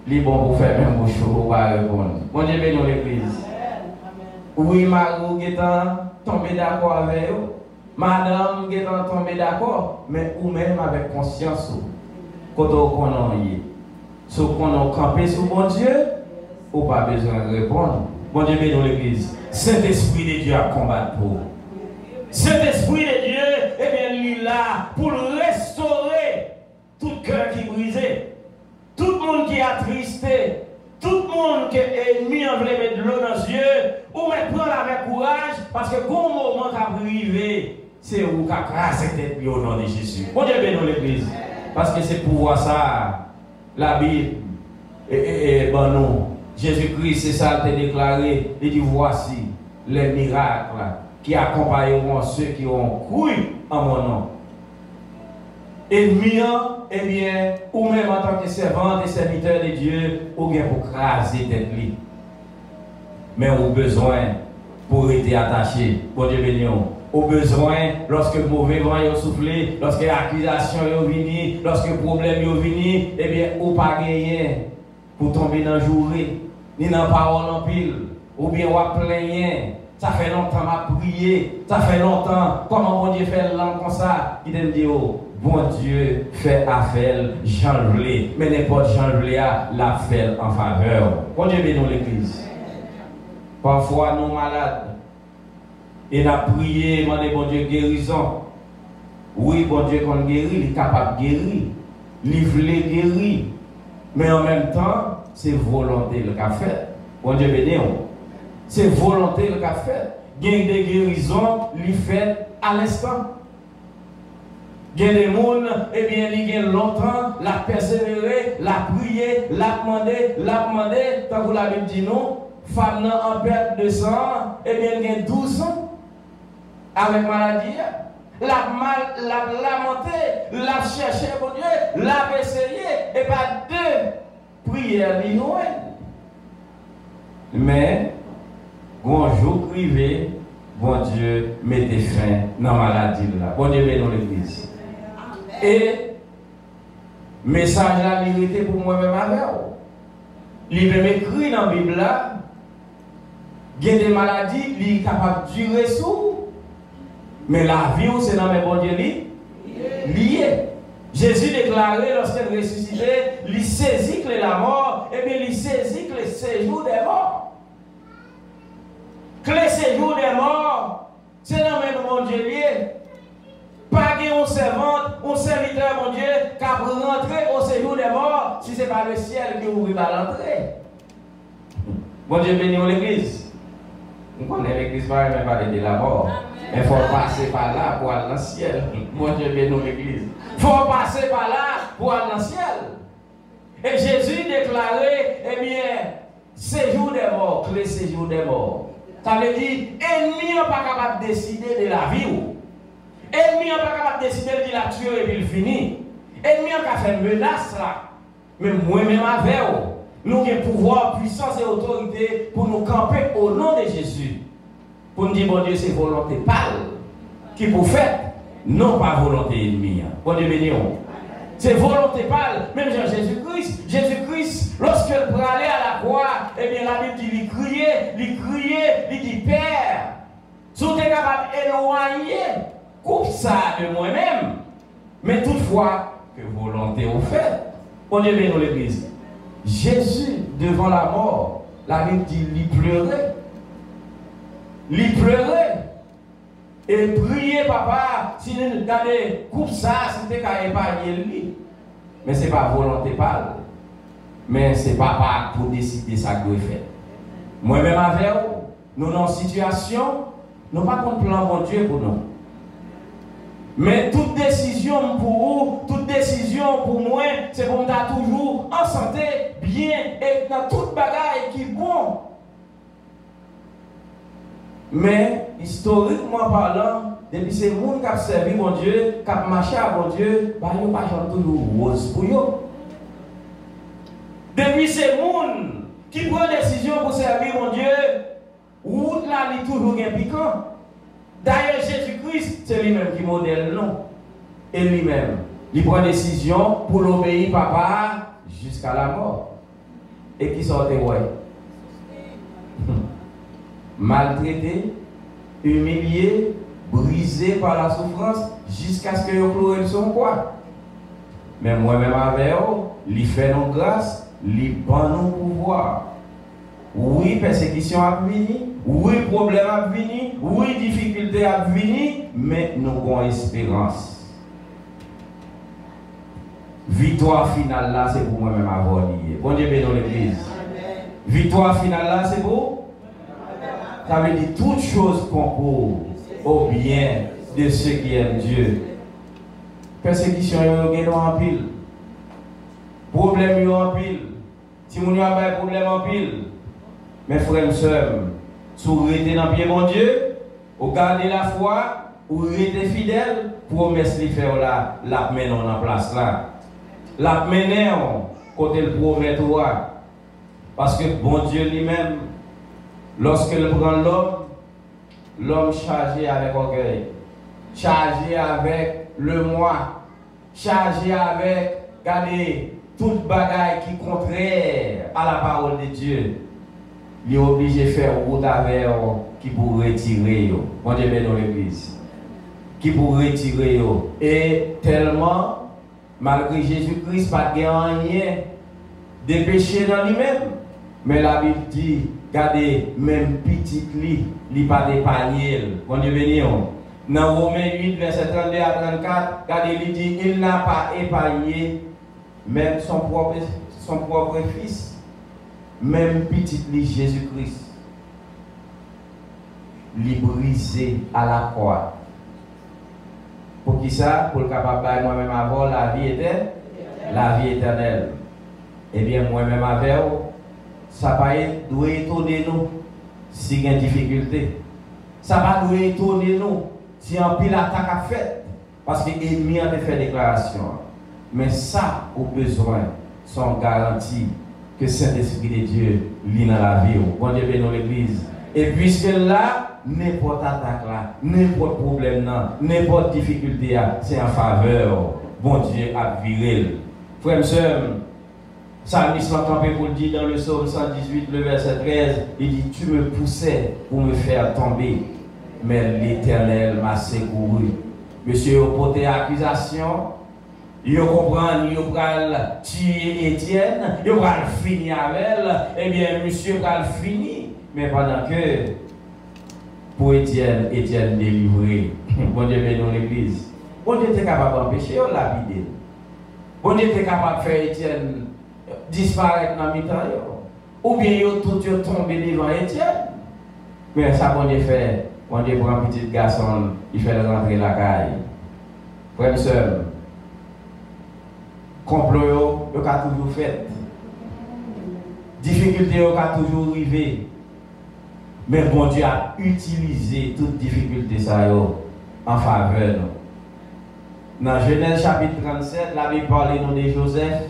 G: Il est bon pour faire même bouche pour répondre. Bon Dieu bénit l'église. Oui, Marou qui est tombé d'accord avec vous. Madame qui est tombé d'accord. Mais ou même avec conscience. Quand on est. Si on est campé sur bon Dieu, ou pas besoin de répondre. Bon Dieu bénit l'église. Saint-Esprit de Dieu a combattu pour. Saint-Esprit de Dieu, eh bien, il est là pour restaurer tout cœur qui est brisé, tout le monde qui est attristé, tout le monde qui est ennemi en voulait mettre de l'eau dans les yeux, ou mettre prendre avec courage, parce que quand le moment qui a privé, c'est où qui a crasé tête au nom de Jésus. Bon Dieu bénit l'église. Parce que c'est pour voir ça, la Bible, bon non. Jésus-Christ, c'est ça qu'il a déclaré. Il dit voici les miracles qui accompagneront ceux qui ont cru en mon nom. Et bien, eh bien, ou même en tant que servant et serviteur de Dieu, ou bien pour craser tête li. Mais au besoin pour être attaché. Bon Dieu béni. Au besoin, lorsque le mauvais vent est soufflé, lorsque l'accusation est venue, lorsque le problème est venu, eh bien, ou pas gagner pour tomber dans le jour, ni dans la parole en pile, ou bien ou à plaigner. Ça fait longtemps m'a prié, ça fait longtemps, comment bon Dieu fait l'an comme ça, il me dit, oh, bon Dieu fait affaire, Jean voulait, mais n'importe Jean voulait l'a fait en faveur. Bon Dieu bénit l'église. Parfois nous malades, et n'a prié, demandé bon Dieu guérison. Oui, bon Dieu qu'on guérit, il est capable de guérir, il voulait guérir, mais en même temps, c'est volonté le qu'a fait. Bon Dieu béni. C'est volonté le qu'a fait. Il y a des guérisons, il fait à l'instant. Il y a des gens, eh bien, il y a longtemps, la persévérer, la prier, la demander, tant que la Bible dit non, femme en perte de sang, eh bien, il y a 12 ans, avec maladie. La lamenté, la chercher, bon Dieu, la essayer, et pas deux prières l'inoué. Mais, bon jour privé, bon Dieu, mettez fin dans la maladie là. Bon Dieu, dans l'église. Et, message la vérité pour moi-même avec vous. Il veut m'écrire dans la Bible là, il y a des maladies, il est capable de durer sous. Mais la vie, c'est dans mes bon Dieu lié. Jésus déclarait lorsqu'il ressuscitait, il saisit que la mort, et bien il saisit que le séjour des morts. Que le séjour des morts, c'est dans mes bon Dieu lié. Pas un servante, un serviteur, mon Dieu, qui a rentré au séjour des morts, si ce n'est pas le ciel qui ouvre l'entrée. Bon Dieu bénit l'église. On connaît l'église, mais pas de la mort. Il faut passer par là pour aller dans le ciel. Bon Dieu bénit l'église. Il faut passer par là pour aller dans le ciel. Et Jésus déclarait, eh bien, séjour des morts, le séjour des morts. Ça veut dire, ennemi n'est pas capable de décider de la vie. Ennemi n'est pas capable de décider de la tuer et puis il finit. Ennemi n'a fait une menace là. Mais moi-même avec vous, nous avons pouvoir, puissance et autorité pour nous camper au nom de Jésus. Pour nous dire, bon Dieu, c'est volonté pâle qui vous fait, non pas volonté ennemie. Bon Dieu béni. C'est volonté pâle, même Jésus-Christ. Jésus-Christ, lorsqu'il allait à la croix, eh bien la Bible dit, il dit, Père, si tu es capable d'éloigner, coupe ça de moi-même, mais toutefois, que volonté au fait. On est bien dans l'église. Jésus, devant la mort, la Bible dit, il pleurait. Il pleurait. Et prier, papa, si nous regardons, coupe ça, c'était qu'à épargner lui. Mais ce n'est pas volonté pâle. Mais c'est papa pour décider ça que doit faire. Moi-même avec vous, nous dans une situation, nous n'avons pas de plan bon Dieu pour nous. Mais toute décision pour vous, toute décision pour moi, c'est pour nous toujours en santé, bien et dans toute bagaille qui est bon. Mais historiquement parlant, depuis ces gens qui ont servi mon Dieu, qui ont marché à mon Dieu, bah, ils n'ont pas toujours rose pour eux. Depuis ces gens qui prennent décision pour servir mon Dieu, route là, il est toujours bien piquant. D'ailleurs, Jésus-Christ, c'est lui-même qui modèle, non. Et lui-même, il prend décision pour l'obéir, papa, jusqu'à la mort. Et qui sortait, ouais. Maltraité, humilié, brisé par la souffrance, jusqu'à ce que vous pleurez son quoi. Mais moi-même avec vous, il fait nos grâces, il prend nos pouvoirs. Oui, persécution a venu, oui, problème a venu, oui, difficulté a venu, mais nous avons espérance. Victoire finale là, c'est pour moi-même avoir lié. Bon Dieu béni dans l'église. Victoire finale là, c'est pour? Ça veut dire toutes choses concourent au bien de ceux qui aiment Dieu. Persécution, il y a en pile. Problème, il y a en pile. Si vous avez un problème en pile, mes frères et sœurs, si vous restez dans le pied mon Dieu, vous gardez la foi, vous restez fidèles, promesse les faire là, la mener en place là. La mener côté le promet toi. Parce que bon Dieu lui-même, lorsqu'il prend l'homme chargé avec orgueil, chargé avec le moi, chargé avec, regardez, toute bagaille qui est contraire à la parole de Dieu, il est obligé de faire route avec qui pour retirer. Bon Dieu béni dans l'église. Qui pour retirer. Et tellement, malgré Jésus-Christ, pas de rien de péché dans lui-même. Mais la Bible dit, regardez, même petit lit, il pas d'épargner. Bon Dieu béni. Dans Romains 8, verset 32 à 34, regardez, il dit, il n'a pas épargné même son propre fils. Même petit lit Jésus-Christ, lui brisé à la croix. Pour qui ça? Pour le capable de moi-même avoir la vie éternelle. La vie éternelle. Eh bien, moi-même avec vous, ça doit étonner nous si il y a une difficulté. Ça va doit étonner nous si un pile attaque a fait. Parce que l'ennemi a fait déclaration. Mais ça, au besoin, sont garantis que Saint-Esprit de Dieu lit dans la vie. Bon Dieu béni dans l'église. Et puisque là, n'importe attaque là, n'importe problème là, n'importe difficulté là, c'est en faveur. Bon Dieu a viré. Frères et sœurs, Psalmiste l'a campé pour le dire dans le psaume 118, le verset 13, il dit, tu me poussais pour me faire tomber, mais l'Éternel m'a secouru. Monsieur, vous portez accusation. Ils comprennent, ils vont tuer Étienne, ils vont finir avec elle, eh bien, monsieur va finir. Mais pendant que, pour Étienne délivré, bon Dieu béni dans l'église, bon Dieu était capable d'empêcher la vie. Bon Dieu était capable de faire Étienne disparaître dans le mi-temps, ou bien ils tout tombé devant Étienne. Mais ça, bon Dieu fait, bon Dieu prend un petit garçon, il fait rentrer la caille. Frère et sœur, complot, il a toujours fait. Difficulté, il a toujours arrivé. Mais bon Dieu a utilisé toute difficulté ça en faveur. Dans Genèse chapitre 37, la Bible parle de Joseph.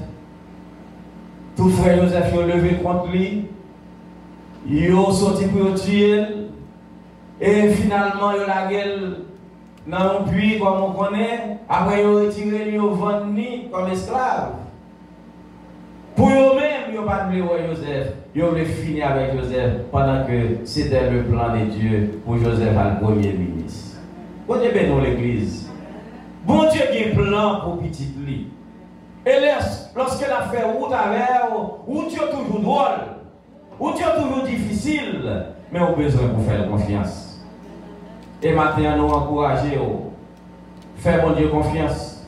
G: Tout frère Joseph il a levé contre lui. Il a sorti pour le tuer. Et finalement, il a la gueule dans un puits comme on connaît. Après, il a retiré lui au vendu comme esclave. Pour eux-mêmes, ils n'ont pas voulu voir Joseph. Ils ont voulu finir avec Joseph pendant que c'était le plan de Dieu pour Joseph à le premier ministre. Bon Dieu bénit l'église. Bon Dieu a un plan pour petit lui. Et lorsqu'elle a fait route avec, ou tu es toujours drôle, ou tu es toujours difficile, mais on a besoin pour faire confiance. Et maintenant, nous encourageons, faire bon Dieu confiance.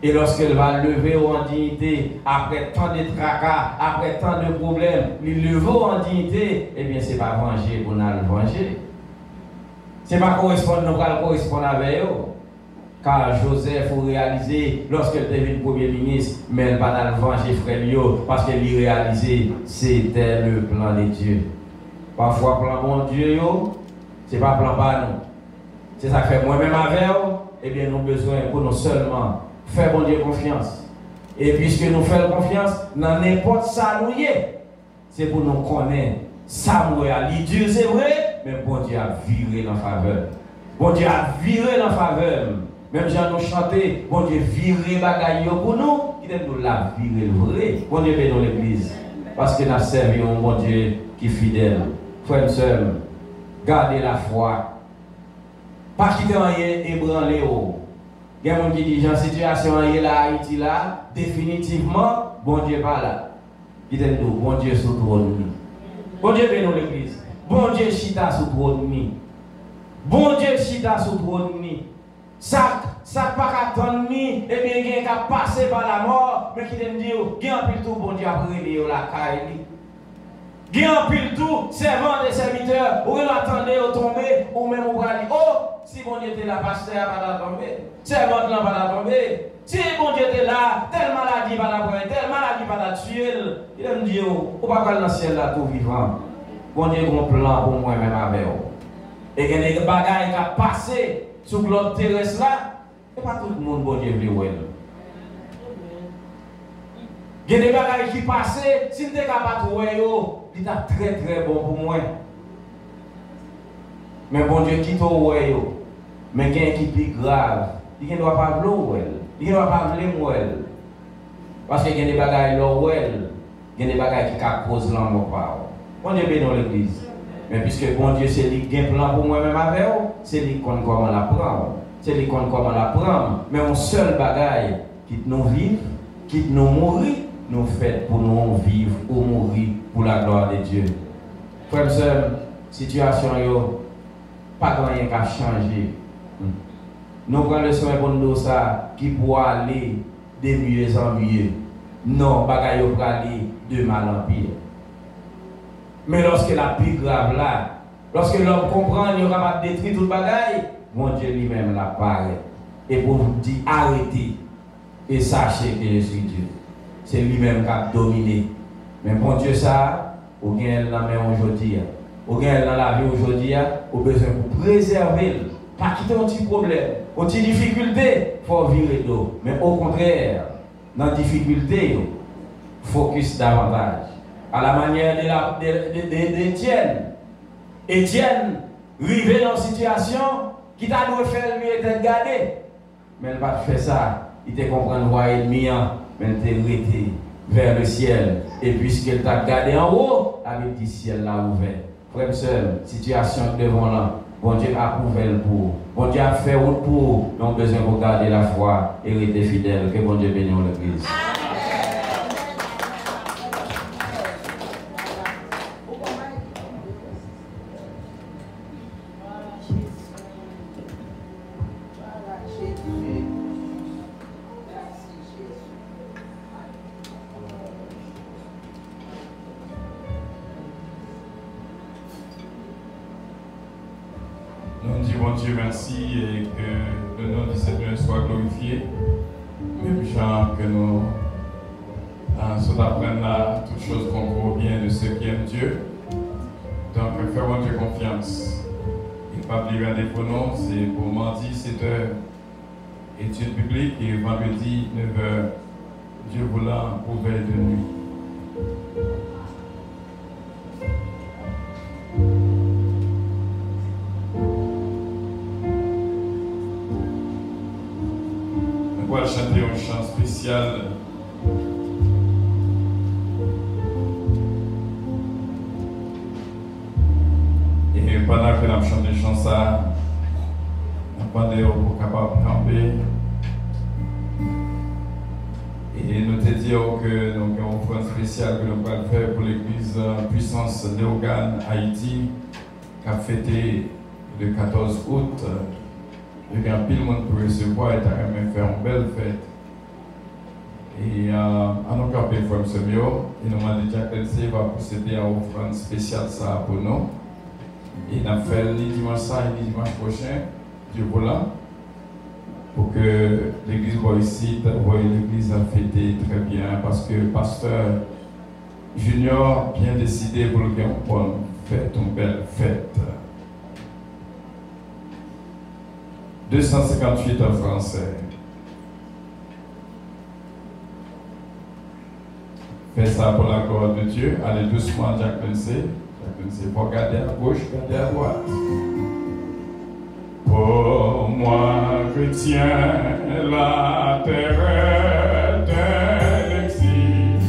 G: Et lorsqu'elle va lever en dignité, après tant de tracas, après tant de problèmes, lui lever en dignité, eh bien, ce n'est pas venger pour nous le venger. Ce n'est pas correspondre, nous allons correspondre avec eux. Car Joseph a réalisé, lorsqu'elle devient premier ministre, mais elle va dans le venger frère Lio, parce qu'elle y réalisé, c'était le plan de Dieu. Parfois, plan bon Dieu, ce n'est pas plan pas nous. C'est ça que fait moi-même avec eux, eh bien, nous avons besoin pour nous seulement faire bon Dieu confiance. Et puisque nous faisons confiance, dans n'importe ça nous y est, c'est pour nous connaître. Ça nous réalise Dieu, c'est vrai, mais bon Dieu a viré dans faveur. Bon Dieu a viré dans faveur. Même si nous chanter, bon Dieu viré bagaille pour nous, il nous l'a viré le vrai. Bon Dieu bénit l'église. Parce que nous servons un bon Dieu qui est fidèle. Frères et sœurs, gardez la foi. Pas quitter rien ébranler. Il y a des gens qui disent, en situation là, Haïti là, définitivement, bon Dieu pas là. Qui dit, bon Dieu sous trône. Bon Dieu bénit l'église. Bon Dieu chita sous trône. Bon Dieu chita sous trône. Ça pas qu'attendre ni, et bien il y a passé par la mort, mais qui dit, il y a un pile tout, bon Dieu a brûlé la caille. Il y a un pile tout, servant des serviteurs, ou il attendait au tomber, ou même au bras dit, oh, si bon Dieu était là, pasteur va la tomber, servante là va la tomber. Si bon Dieu était là, telle maladie va la prendre, telle maladie va la tuer, il aime dire, on va pas dans le ciel là tout vivant. Bon Dieu a un plan pour moi-même avec vous. Et il y a des bagailles qui ont passé sur le globe terrestre là, et pas tout le monde bon Dieu veut voir. Il y a des bagailles qui passent, si tu n'es pas de voir, il est très très bon pour moi. Mais bon Dieu quitte au voir, mais il y a qui est plus grave, il ne doit pas vouloir, il ne doit pas vouloir. Parce qu'il y a des bagailles là, il y a des bagailles qui causent l'amour. Bon Dieu bénit l'église. Mais puisque bon Dieu c'est lui qui a un plan pour moi-même avec vous, c'est lui qui connaît comment la prendre. C'est lui qui connaît comment la prendre. Mais un seul bagaille qui nous vivre, qui nous mourir, nous fait pour nous vivre ou mourir pour la gloire de Dieu. Frères et sœurs, situation yo, pas grand rien qu'à changer. Nous prenons le soin pour nous ça qui pourra aller de mieux en mieux. Non, bagaille yo pour aller de mal en pire. Mais lorsque la plus grave là, lorsque l'homme comprend, il va détruire tout le bagaille, mon Dieu lui-même l'apparaît. Et pour vous dire arrêtez et sachez que je suis Dieu. C'est lui-même qui a dominé. Mais bon Dieu, ça, vous gagnez dans la main aujourd'hui, vous gagnez dans la vie aujourd'hui, vous avez besoin de préserver. Pas quitter un petit problème, une petite difficulté, il faut virer d'eau. Mais au contraire, dans la difficulté, focus davantage. À la manière d'Étienne. Étienne, arrivé dans une situation qui t'a dû faire lui être gardé. Mais il n'a pas fait ça. Il te comprend le roi ennemi, mais il t'a arrêté vers le ciel. Et puisqu'il t'a gardé en haut, avec le ciel là ouvert. Frère et sœur, situation devant là. Bon Dieu a prouvé le pour. Bon Dieu a fait route pour. Nous avons besoin de garder la foi et rester fidèle. Que bon Dieu bénisse l'église.
D: Dieu merci et que le nom du Seigneur soit glorifié. Même genre que nous sommes apprenant là, toutes choses concourent bien de ceux qui aiment Dieu. Donc, faisons Dieu confiance. Et pas oublier pour nous, c'est pour mardi 7h, études bibliques et vendredi 9h, Dieu voulant pour veille de nuit. Chanter un chant spécial Et pendant que nous chantons des chansons, nous demandons pour capable de camper. Et nous te disons que nous avons une offrande spéciale que nous allons faire pour l'église Puissance Léogane Haïti, qui a fêté le 14 août. Il y a pile de monde pour recevoir et même faire une belle fête. Et à nous camper pour M. Mio, et nous avons dit que Jacques va procéder à une offrande spéciale ça pour nous. Et nous avons fait le dimanche ça et le dimanche prochain, Dieu voilà, pour que l'église voit ici, l'église a fêté très bien, parce que le pasteur Junior a bien décidé pour le bonne fête, une belle fête. 258 en français. Fais ça pour la gloire de Dieu. Allez doucement, Jacques Lindsay. Jacques Lindsay, pour regarder à gauche, regarder à droite. Pour moi, chrétien, la terre est l'exil.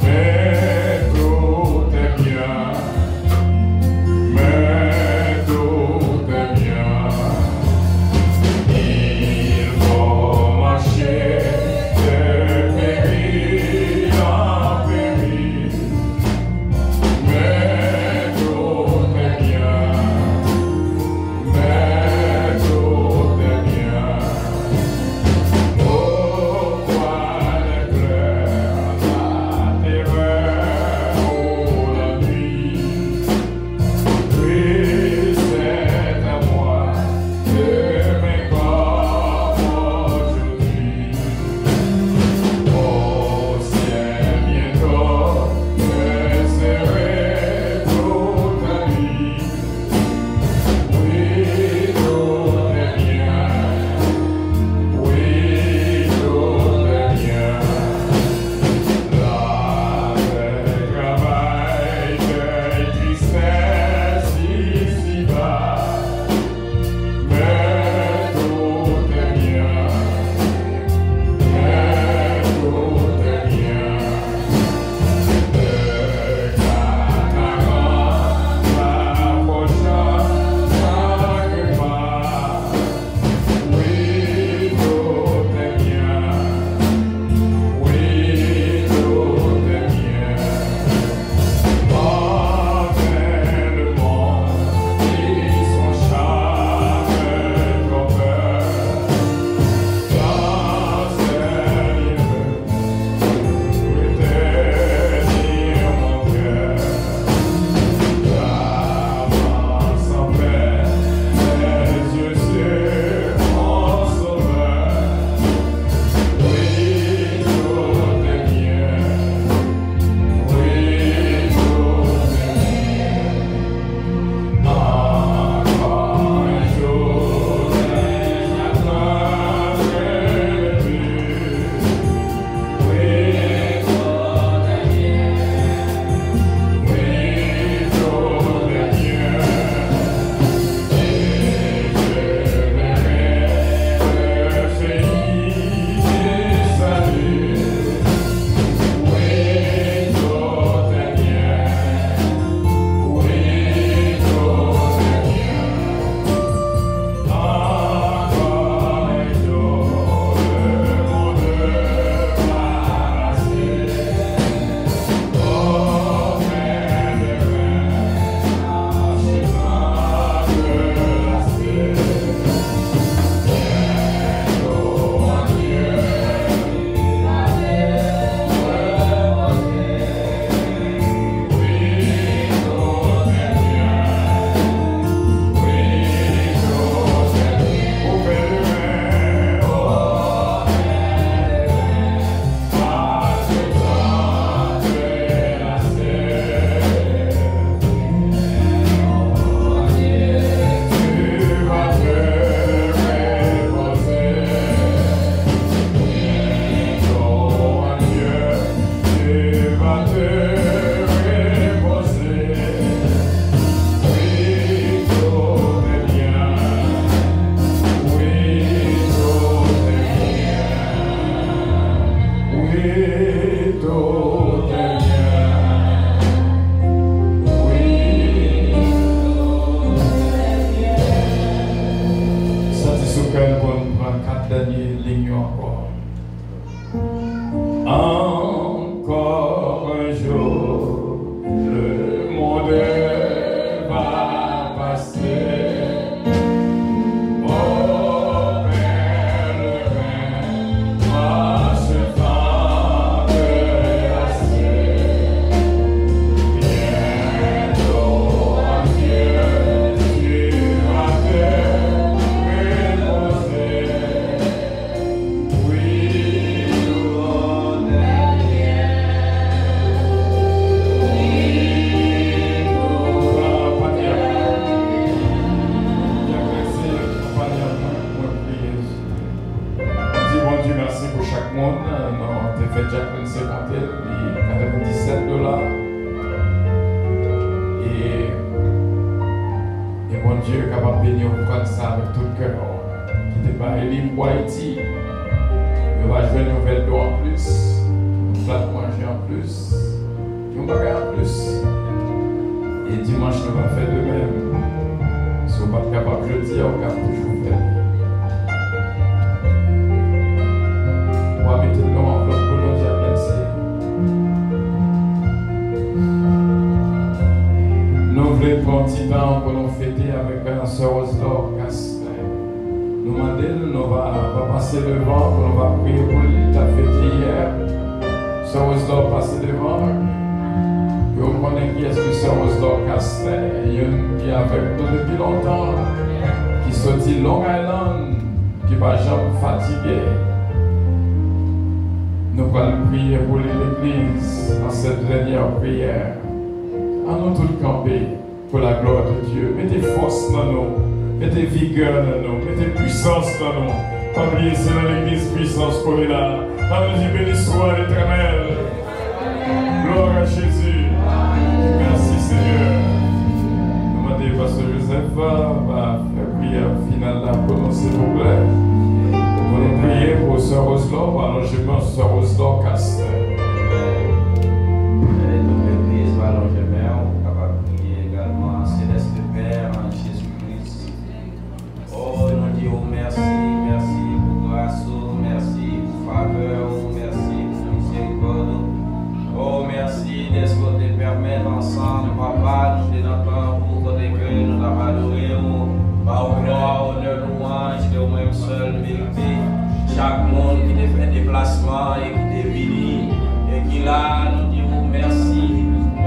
D: Mais tout est bien. Mais tout est bien. Il faut marcher de péril en péril. Mais tout est bien. Mais tout est bien. Oh, Dieu est capable de bénir, prendre ça avec tout le cœur. Qui n'est pas élu pour Haïti. On va jouer une nouvelle d'eau en plus. On va manger en plus. On va regarder en plus. Et dimanche, on va faire de même. Si on n'est pas capable de le dire, on va toujours faire. On va mettre le nom en bloc pour nous dire merci. Nous voulons prendre un petit temps pour nous fêter avec un sœur Oslo Castin. Nous demandons, nous va passer devant, on va prier pour lui, tu as fait hier. Sœur Oslo passer devant. Et on connaît qui est-ce que Sœur Oslo Castin. Il y a une qui est avec nous depuis longtemps, qui sortit Long Island, qui va jamais fatigué. Nous allons prier pour l'église dans cette dernière prière. Allons tous camper pour la gloire de Dieu. Mettez force dans nous, mettez vigueur dans nous, mettez puissance dans nous. Pas oublier, c'est dans l'église puissance qu'on est là. Allons dire béni soit l'Éternel. Gloire à Jésus. Merci Seigneur. Demandez Pasteur Joseph va faire prière finale là pour nous, s'il vous plaît. Nous allons prier pour Sœur Oslo, allongement Sœur Oslo Castin.
F: Merci, merci pour grâce, merci pour faveur, merci pour miséricorde. Oh, merci d'être que tu permets ensemble, papa, nous te notre pour que nous t'avons adoré, par gloire, honneur, louange, de nous-mêmes seuls mérité. Chaque monde qui te fait déplacement et qui te bénit, et qui là, nous disons merci,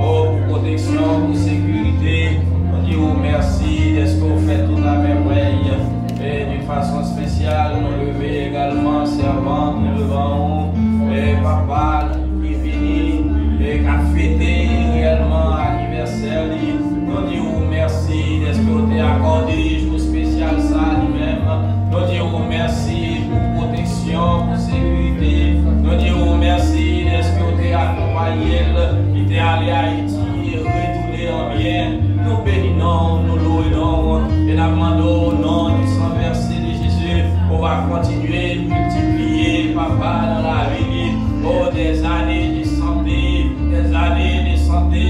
F: oh, pour protection, pour sécurité. Nous disons merci d'être que vous faites toute la merveille. Et d'une façon spéciale, nous lever également, servante, nous levons, et papa, nous prévenir, et qu'à fêter réellement l'anniversaire, nous disons merci d'être que vous avez accordé jour spécial ça lui-même. Nous disons merci pour protection, pour sécurité. Nous disons merci d'être que vous avez accompagné, qui est allé à Haïti et retourné en bien. Nous bénissons, nous louons, et nous demandons au nom du sang versé de Jésus, on va continuer de multiplier, papa, dans la vie, oh, des années de santé,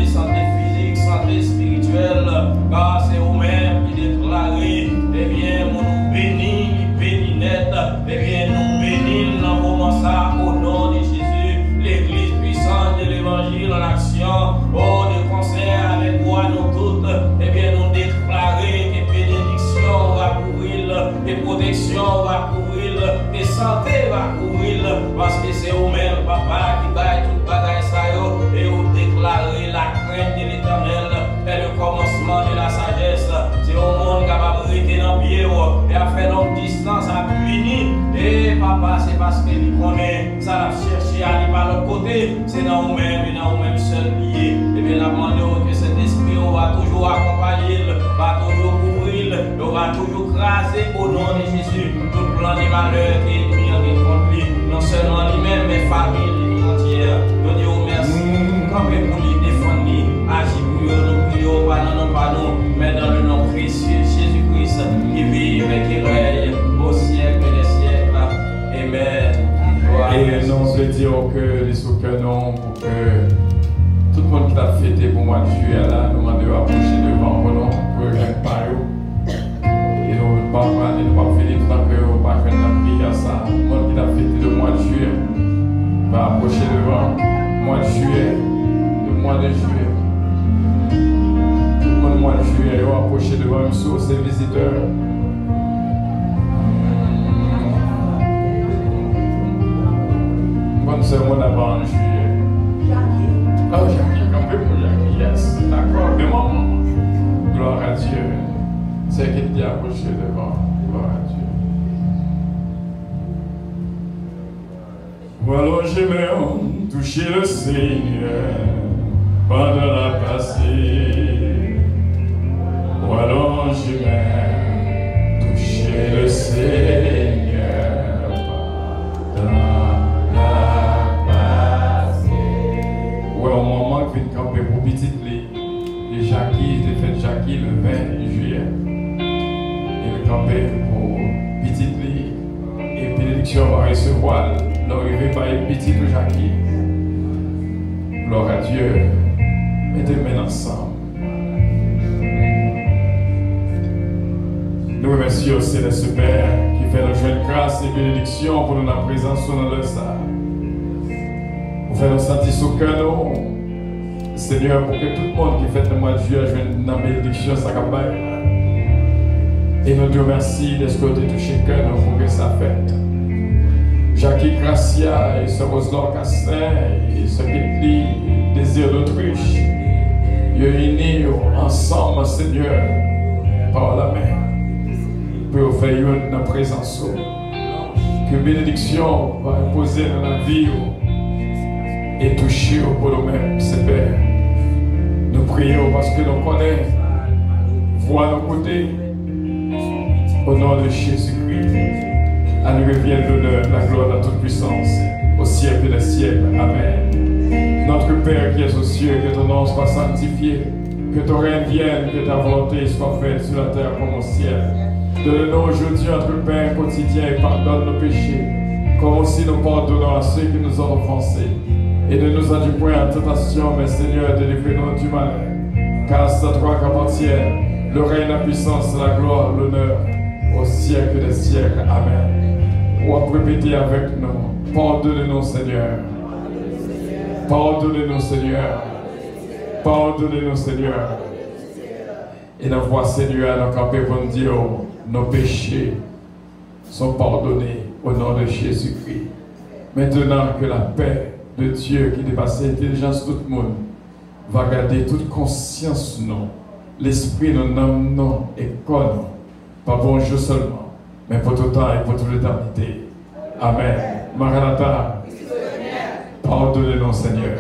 F: santé physique, santé spirituelle, car c'est vous-même qui déclarez, eh bien, nous bénis net, eh bien, nous bénis dans le moment ça, au nom de Jésus, l'église puissante de l'évangile en action, oh, de concert avec moi, nous toutes, eh bien, nous déclarer que bénédiction va couvrir, que protection va couvrir, que santé va couvrir, parce que c'est vous-même, papa, qui baille tout bagaille ça, et vous déclarez la crainte de l'Éternel, et le commencement de la sagesse. C'est au monde capable de rester dans le pied, et à faire longue distance, à punir. Et papa, c'est parce que nous connaissons, ça a cherché à aller par l'autre côté, c'est dans vous-même, et dans vous-même seul pied. Et bien, nous demandons que cet esprit va toujours accompagner, va toujours couvrir, va toujours craser au nom de Jésus tout plan des malheurs qui est mis en contre lui, non seulement lui-même, mais famille entière. Nous disons merci, comme pour lui défendre, agir pour nous, nous prions, pas nous, mais dans le nom précieux Jésus-Christ qui vit et qui règne au siècle des siècles. Amen.
D: Et nous voulons dire que les sous-cœurs non, pour que tout le monde qui a fêté pour le mois de juillet, là, nous demandons approcher devant pour nous, pour que et nous ne pouvons pas finir tant que nous ne pouvons pas faire la prière. Ça, tout le monde qui a fêté le mois de juillet va approcher devant le mois de juillet, le mois de juillet. Tout le monde, le mois de juillet, va approcher devant une source et visiteurs. Bonne semaine avant en juillet. Oh, Jackie, quand même pour Jackie, yes. D'accord, mais maman. Gloire à Dieu. C'est qui t'y approché devant. Gloire à Dieu. Voilà, j'aimerais toucher le Seigneur pendant la passée. Voilà, j'aimerais toucher le Seigneur pendant la passée. Ouais, au moment que je vais camper pour petite les Jackie, j'ai fait Jackie le 20 juillet. camper pour petite lit et bénédiction va recevoir l'arrivée par une petite Jackie. Gloire à Dieu. Mettez les mains ensemble. Nous remercions Céleste Père qui fait nos jeunes grâce et bénédiction pour notre présence dans le salle. Pour faire nous sentir sous cœur, Seigneur, pour que tout le monde qui fait le mois de juillet joigne dans la bénédiction sa campagne. Et nous te remercions de ce que tu as touché cœur pour que ça fête. Jackie Gracia et ce Roselor Cassin et ce Petli, Désir d'Autruche, ils unis ensemble, Seigneur, par la main, pour faire une dans la présence. Que bénédiction va imposer dans la vie et toucher pour nous-mêmes, Seigneur. Nous prions parce que nous connaissons, voix nos côtés, au nom de Jésus-Christ. À nous revient l'honneur, la gloire, la toute puissance, au siècle des siècles. Amen. Notre Père qui es aux cieux, que ton nom soit sanctifié, que ton règne vienne, que ta volonté soit faite sur la terre comme au ciel. Donne-nous aujourd'hui notre pain quotidien et pardonne nos péchés, comme aussi nous pardonnons à ceux qui nous ont offensés. Et ne nous induis point en tentation, mais Seigneur, délivre-nous du malheur. Car c'est à toi qu'appartiennent le règne, la puissance, la gloire, l'honneur, au siècle des siècles. Amen. On va répéter avec nous. Pardonne-nous, Seigneur. Pardonne-nous, Seigneur. Pardonne-nous, Seigneur. Et nous voix, Seigneur, nous camper pour nous dire nos péchés sont pardonnés au nom de Jésus-Christ. Maintenant que la paix de Dieu qui dépasse l'intelligence de tout le monde va garder toute conscience nous, l'esprit nous nomme nous et corps nous, pas pour un jour seulement, mais pour tout le temps et pour toute l'éternité. Amen. Maranatha, pardonnez-nous, Seigneur.